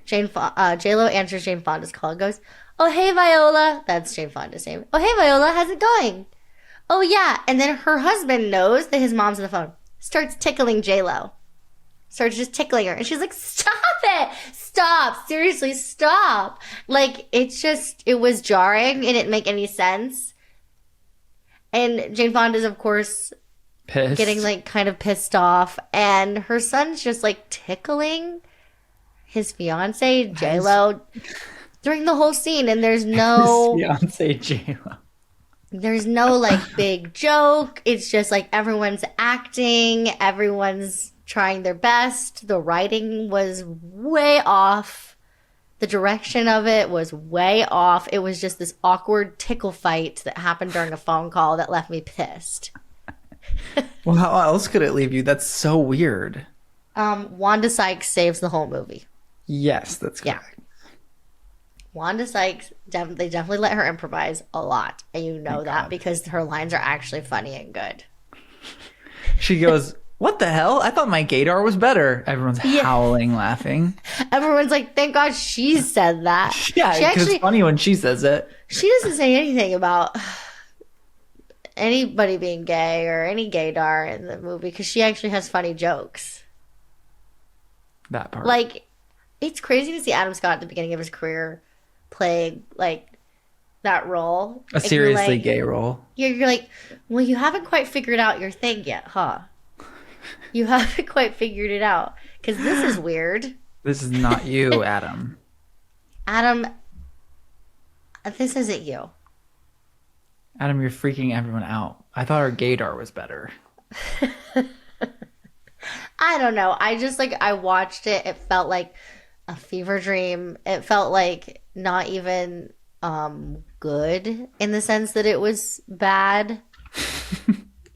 J-Lo answers Jane Fonda's call and goes, "Oh, hey, Viola." That's Jane Fonda's name. "Oh, hey, Viola. How's it going?" "Oh, yeah." And then her husband knows that his mom's on the phone. Starts tickling J-Lo. Starts just tickling her. And she's like, "Stop it. Stop. Seriously, stop." Like, it was jarring. It didn't make any sense. And Jane Fonda's, of course, Pissed. getting like kind of pissed off. And her son's just like tickling his fiance, J-Lo, during the whole scene. And His fiance J-Lo. there's no like big joke. It's just like everyone's acting, everyone's trying their best. The writing was way off. The direction of it was way off. It was just this awkward tickle fight that happened during a phone call that left me pissed. Well, how else could it leave you? That's so weird. Wanda Sykes saves the whole movie. Yes, that's Yeah. correct. Wanda Sykes, they definitely let her improvise a lot. And you know Thank that God. because her lines are actually funny and good. She goes, "What the hell? I thought my gaydar was better." Everyone's howling, laughing. Everyone's like, thank God she said that. Yeah, she because actually, it's funny when she says it. she doesn't say anything about anybody being gay or any gaydar in the movie because she actually has funny jokes. That part. Like, it's crazy to see Adam Scott at the beginning of his career playing like that role. A And seriously gay role. You're like, well, you haven't quite figured out your thing yet, huh? You haven't quite figured it out because this is weird. This is not you, Adam. Adam, this isn't you. Adam, you're freaking everyone out. I thought our gaydar was better. I don't know. I just like I watched it. It felt like a fever dream. It felt like not even good in the sense that it was bad.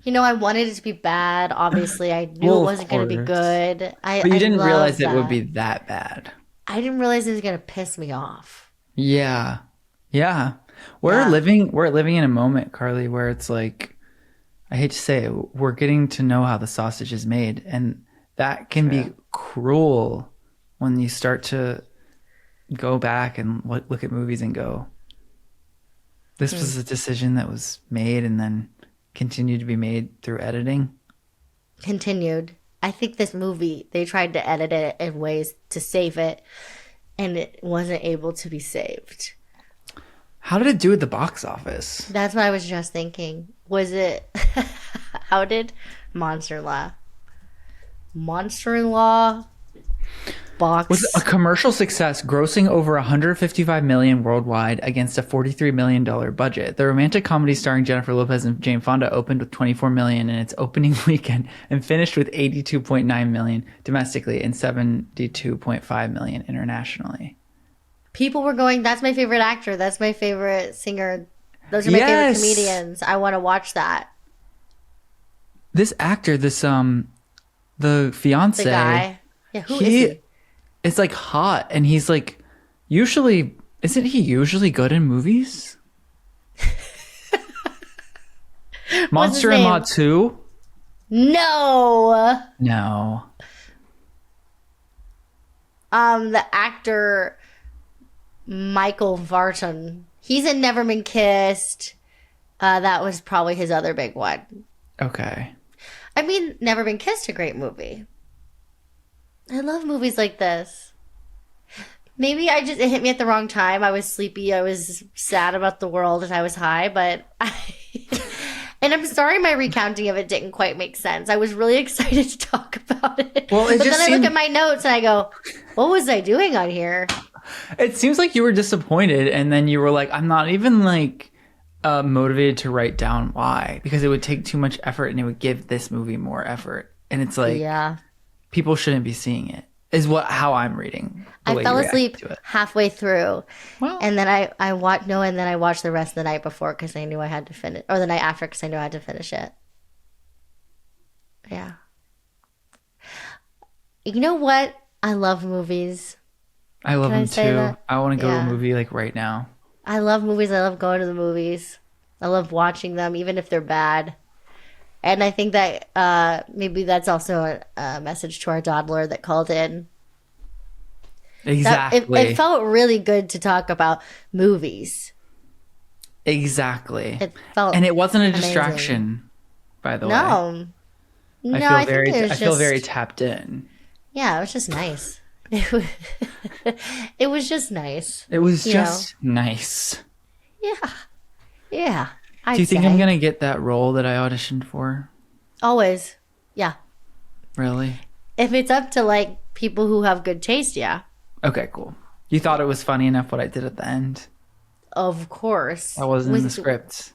You know, I wanted it to be bad. Obviously, I knew Well, it of wasn't going to be course. good. But you I didn't love realize it that. would be that bad. I didn't realize it was going to piss me off. Yeah. Yeah. We're Yeah. living in a moment, Carly, where it's like, I hate to say it, we're getting to know how the sausage is made, and that can be cruel when you start to go back and look at movies and go, this was a decision that was made and then continued to be made through editing. Continued. I think this movie, they tried to edit it in ways to save it, and it wasn't able to be saved. How did it do at the box office? That's what I was just thinking. Was it? How did Monster-in-Law box? Was a commercial success, grossing over 155 million worldwide against a 43 million dollar budget. The romantic comedy starring Jennifer Lopez and Jane Fonda opened with 24 million in its opening weekend and finished with 82.9 million domestically and 72.5 million internationally. People were going, that's my favorite actor. That's my favorite singer. Those are my favorite Yes. comedians. I want to watch that. This actor, the fiance, The guy. Yeah, who is he he? is like hot, and he's like isn't he usually good in movies? Monster-in-Law name? 2? No. No. The actor Michael Vartan. He's in Never Been Kissed. That was probably his other big one. Okay. I mean, Never Been Kissed, a great movie. I love movies like this. Maybe it hit me at the wrong time. I was sleepy. I was sad about the world and I was high, and I'm sorry my recounting of it didn't quite make sense. I was really excited to talk about it. Well, it but just then I look seemed- at my notes and I go, what was I doing on here? It seems like you were disappointed, and then you were like, I'm not even like motivated to write down why, because it would take too much effort and it would give this movie more effort. And it's like, Yeah. people shouldn't be seeing it, is how I'm reading. the I way fell you reacted asleep to it. halfway through. Well- And then I watched the rest of the night before because I knew I had to finish, or the night after because I knew I had to finish it. Yeah. You know what? I love movies. I love Can I them say too. that? I want to go to a Yeah. movie like right now. I love movies. I love going to the movies. I love watching them, even if they're bad. And I think that maybe that's also a message to our doteller that called in. That Exactly. it felt really good to talk about movies. Exactly. It felt And it wasn't a amazing. distraction, by the way. No, no, I think it I was feel very just tapped in. yeah, it was just nice. It was, it was just nice. It was You know? just nice. Yeah, yeah. Do I'd you think I'm say gonna get that role that I auditioned for? always. Yeah, Really? if it's up to like people who have good taste, yeah, Okay, cool. You thought it was funny enough what I did at the end? of course. That wasn't in the script.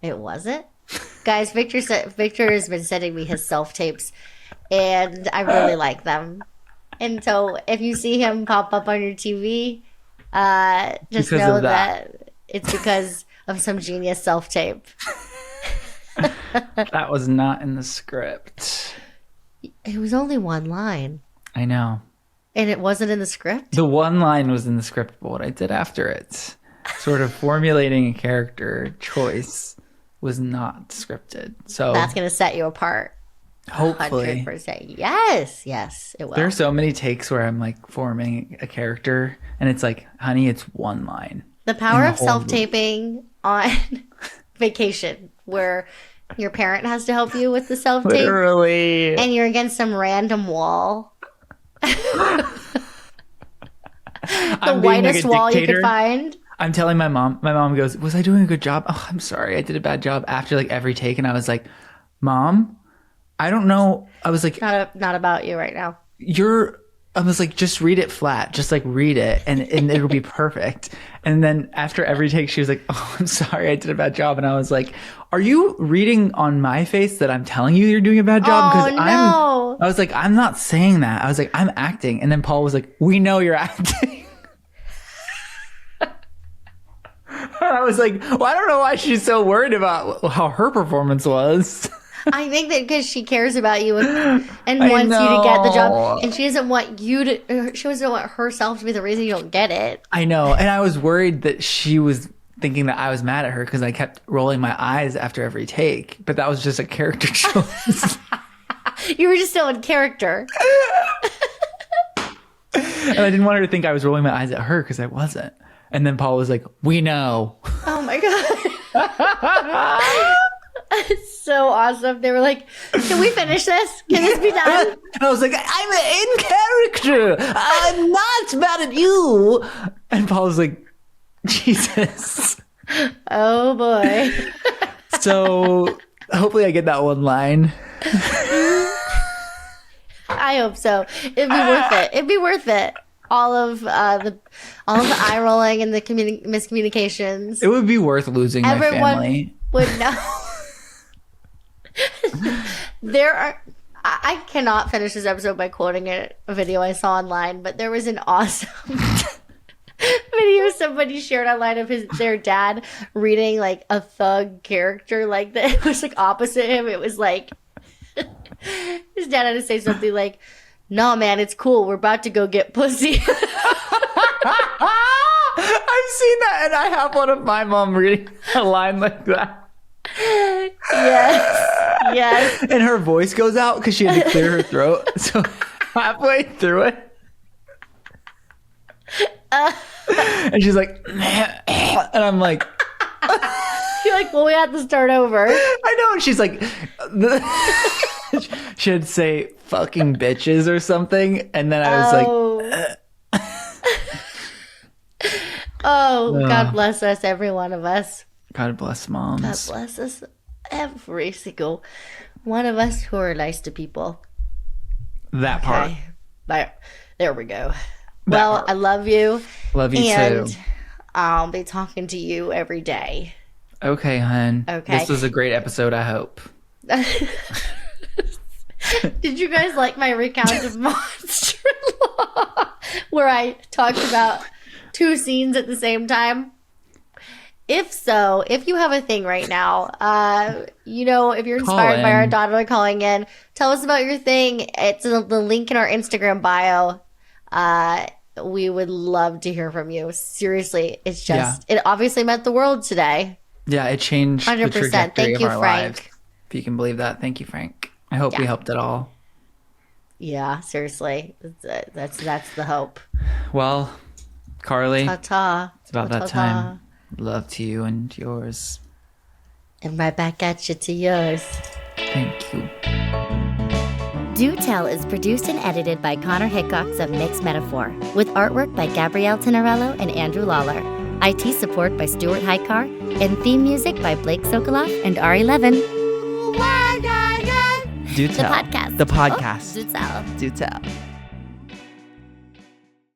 It wasn't. Guys, Victor has been sending me his self tapes, and I really like them. And so, if you see him pop up on your TV, just Because know of that. that it's because of some genius self tape. That was not in the script. It was only one line, I know. and it wasn't in the script. The one line was in the script, but what I did after it, sort of formulating a character choice, was not scripted. So That's gonna set you apart. hopefully. 100%. Yes, it will. There are so many takes where I'm like forming a character and it's like, honey, it's one line. The power the of whole self-taping on vacation, where your parent has to help you with the self-tape, Literally. and you're against some random wall. The I'm being like whitest a wall you dictator. could find. I'm telling my mom goes, was I doing a good job? Oh, I'm sorry. I did a bad job after like every take. And I was like, Mom, I don't know. I was like, Not about you right now. I was like, just read it flat. Just like read it and it'll be perfect. And then after every take, she was like, oh, I'm sorry. I did a bad job. And I was like, are you reading on my face that I'm telling you you're doing a bad job? Oh, no. I was like, I'm not saying that. I was like, I'm acting. And then Paul was like, we know you're acting. I was like, well, I don't know why she's so worried about how her performance was. I think that because she cares about you and I wants you to get the know. job, and she doesn't want you to. She doesn't want herself to be the reason you don't get it. I know. And I was worried that she was thinking that I was mad at her because I kept rolling my eyes after every take. But that was just a character choice. You were just still in character. And I didn't want her to think I was rolling my eyes at her because I wasn't. And then Paul was like, we know. Oh my god. It's so awesome. They were like, can we finish this? Can this be done? And I was like, I'm in character. I'm not mad at you. And Paul was like, Jesus. Oh boy. So hopefully I get that one line. I hope so. It'd be worth it. It'd be worth it. All of the eye rolling and the miscommunications. It would be worth losing my Everyone family. would know. There are. I cannot finish this episode by quoting a video I saw online, but there was an awesome video somebody shared online of their dad reading like a thug character like that. It was like opposite him. It was like his dad had to say something like, "No, man, it's cool. We're about to go get pussy." I've seen that, and I have one of my mom reading a line like that. Yes. And her voice goes out because she had to clear her throat. So halfway through it, and she's like, and I'm like, You're like, well, we have to start over. I know. And she's like, she'd say fucking bitches or something. And then I was like, Oh, God bless us, every one of us. God bless moms. God bless us, every single one of us who are nice to people. That part. Okay. Bye. There we go. Well, part. I love you. Love you and too. I'll be talking to you every day. Okay, hun. Okay. This was a great episode, I hope. Did you guys like my recount of Monster Law? Where I talked about two scenes at the same time? If so, if you have a thing right now, if you're Call inspired by our in. daughter calling in, tell us about your thing. It's the link in our Instagram bio. We would love to hear from you. Seriously, it's just, it obviously meant the world today. Yeah, it changed the 100%. trajectory Thank of you, our Frank. lives. If you can believe that. Thank you, Frank. I hope we helped at all. Yeah, seriously. That's the hope. Well, Carly, Ta-ta. it's about that Ta-ta. time. Love to you and yours. And right back at you to yours. Thank you. Do Tell is produced and edited by Connor Hickox of Mixed Metaphor, with artwork by Gabrielle Tenorello and Andrew Lawler, IT support by Stuart Hykar, and theme music by Blake Sokoloff and Ari Levin. Do Tell. The podcast. The podcast. Oh, Do Tell. Do Tell.